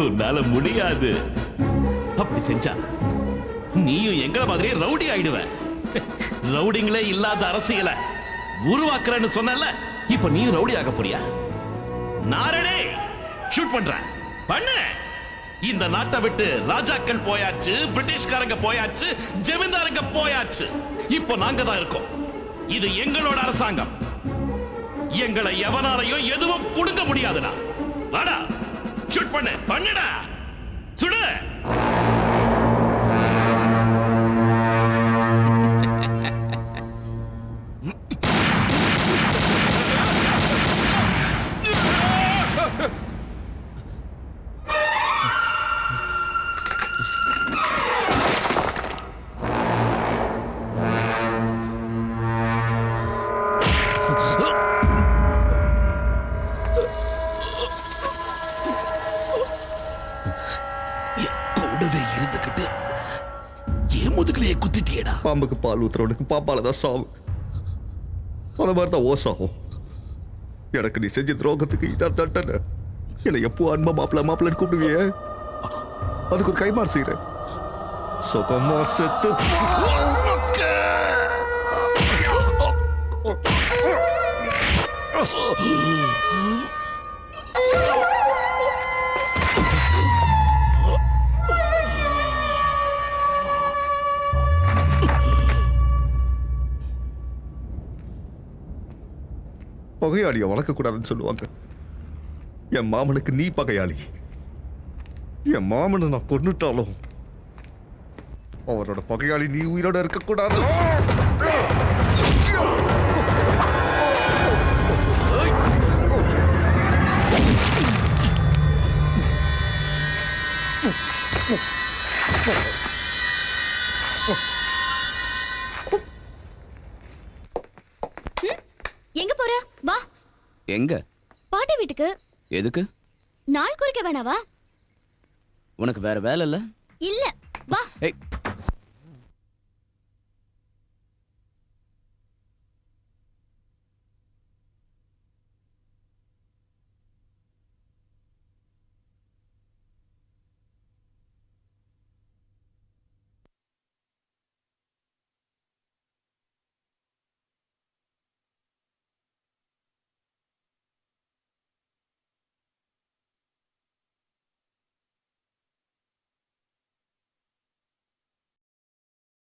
உன்னால முடியாது. அப்படி செஞ்சா நீயும் எங்கள மாதிரியே ரவுடி ஆயிடுவ. ரவுடிங்களே இல்லாத அரசியலை உருவாக்குறேன்னு சொன்னல, இப்ப நீ ரவுடி ஆக போறியா? நாரடே ஷூட் பண்றேன் பண்ணு. இந்த நாட்டை விட்டு ராஜாக்கள் போயாச்சு, பிரிட்டிஷ்காரங்க போயாச்சு, ஜமீன்தாரங்க போயாச்சு. இப்போ நாங்க தான் இருக்கோம். இது எங்களோட அரசாங்கம். எங்களை எவனாலையும் எதுவும் புடுங்க முடியாதுடா. வாடா ஷூட் பண்ணு, பண்ணுடா, சுடு. கூடவே இருந்துகிட்டு ஏன் முதுகலையே குத்திட்டியடா? பாம்புக்கு பால் ஊத்துறவனுக்கு பாம்பாலதான் சாவு. அந்த மாதிரிதான் ஓசாவும். எனக்கு நீ செஞ்ச துரோகத்துக்கு இதான் தட்டன. என்னை எப்போ அன்பா மாப்பிள்ளன்னு கூப்பிடுவியே, அதுக்கு ஒரு கைமாறு செய்யறேன். சுகமா செத்து பகையாளிய வளர்க்க கூடாதுன்னு சொல்லுவாங்க. என் மாமனுக்கு நீ பகையாளி. என் மாமனை நான் கொன்னுட்டாலும் அவரோட பகையாளி நீ உயிரோட இருக்க கூடாது. எங்க போற? வா. எங்க? பாட்டி வீட்டுக்கு. எதுக்கு? நாள் குறிக்க வேணாவா? உனக்கு வேற வேலை இல்ல? இல்ல, வா. ஏய்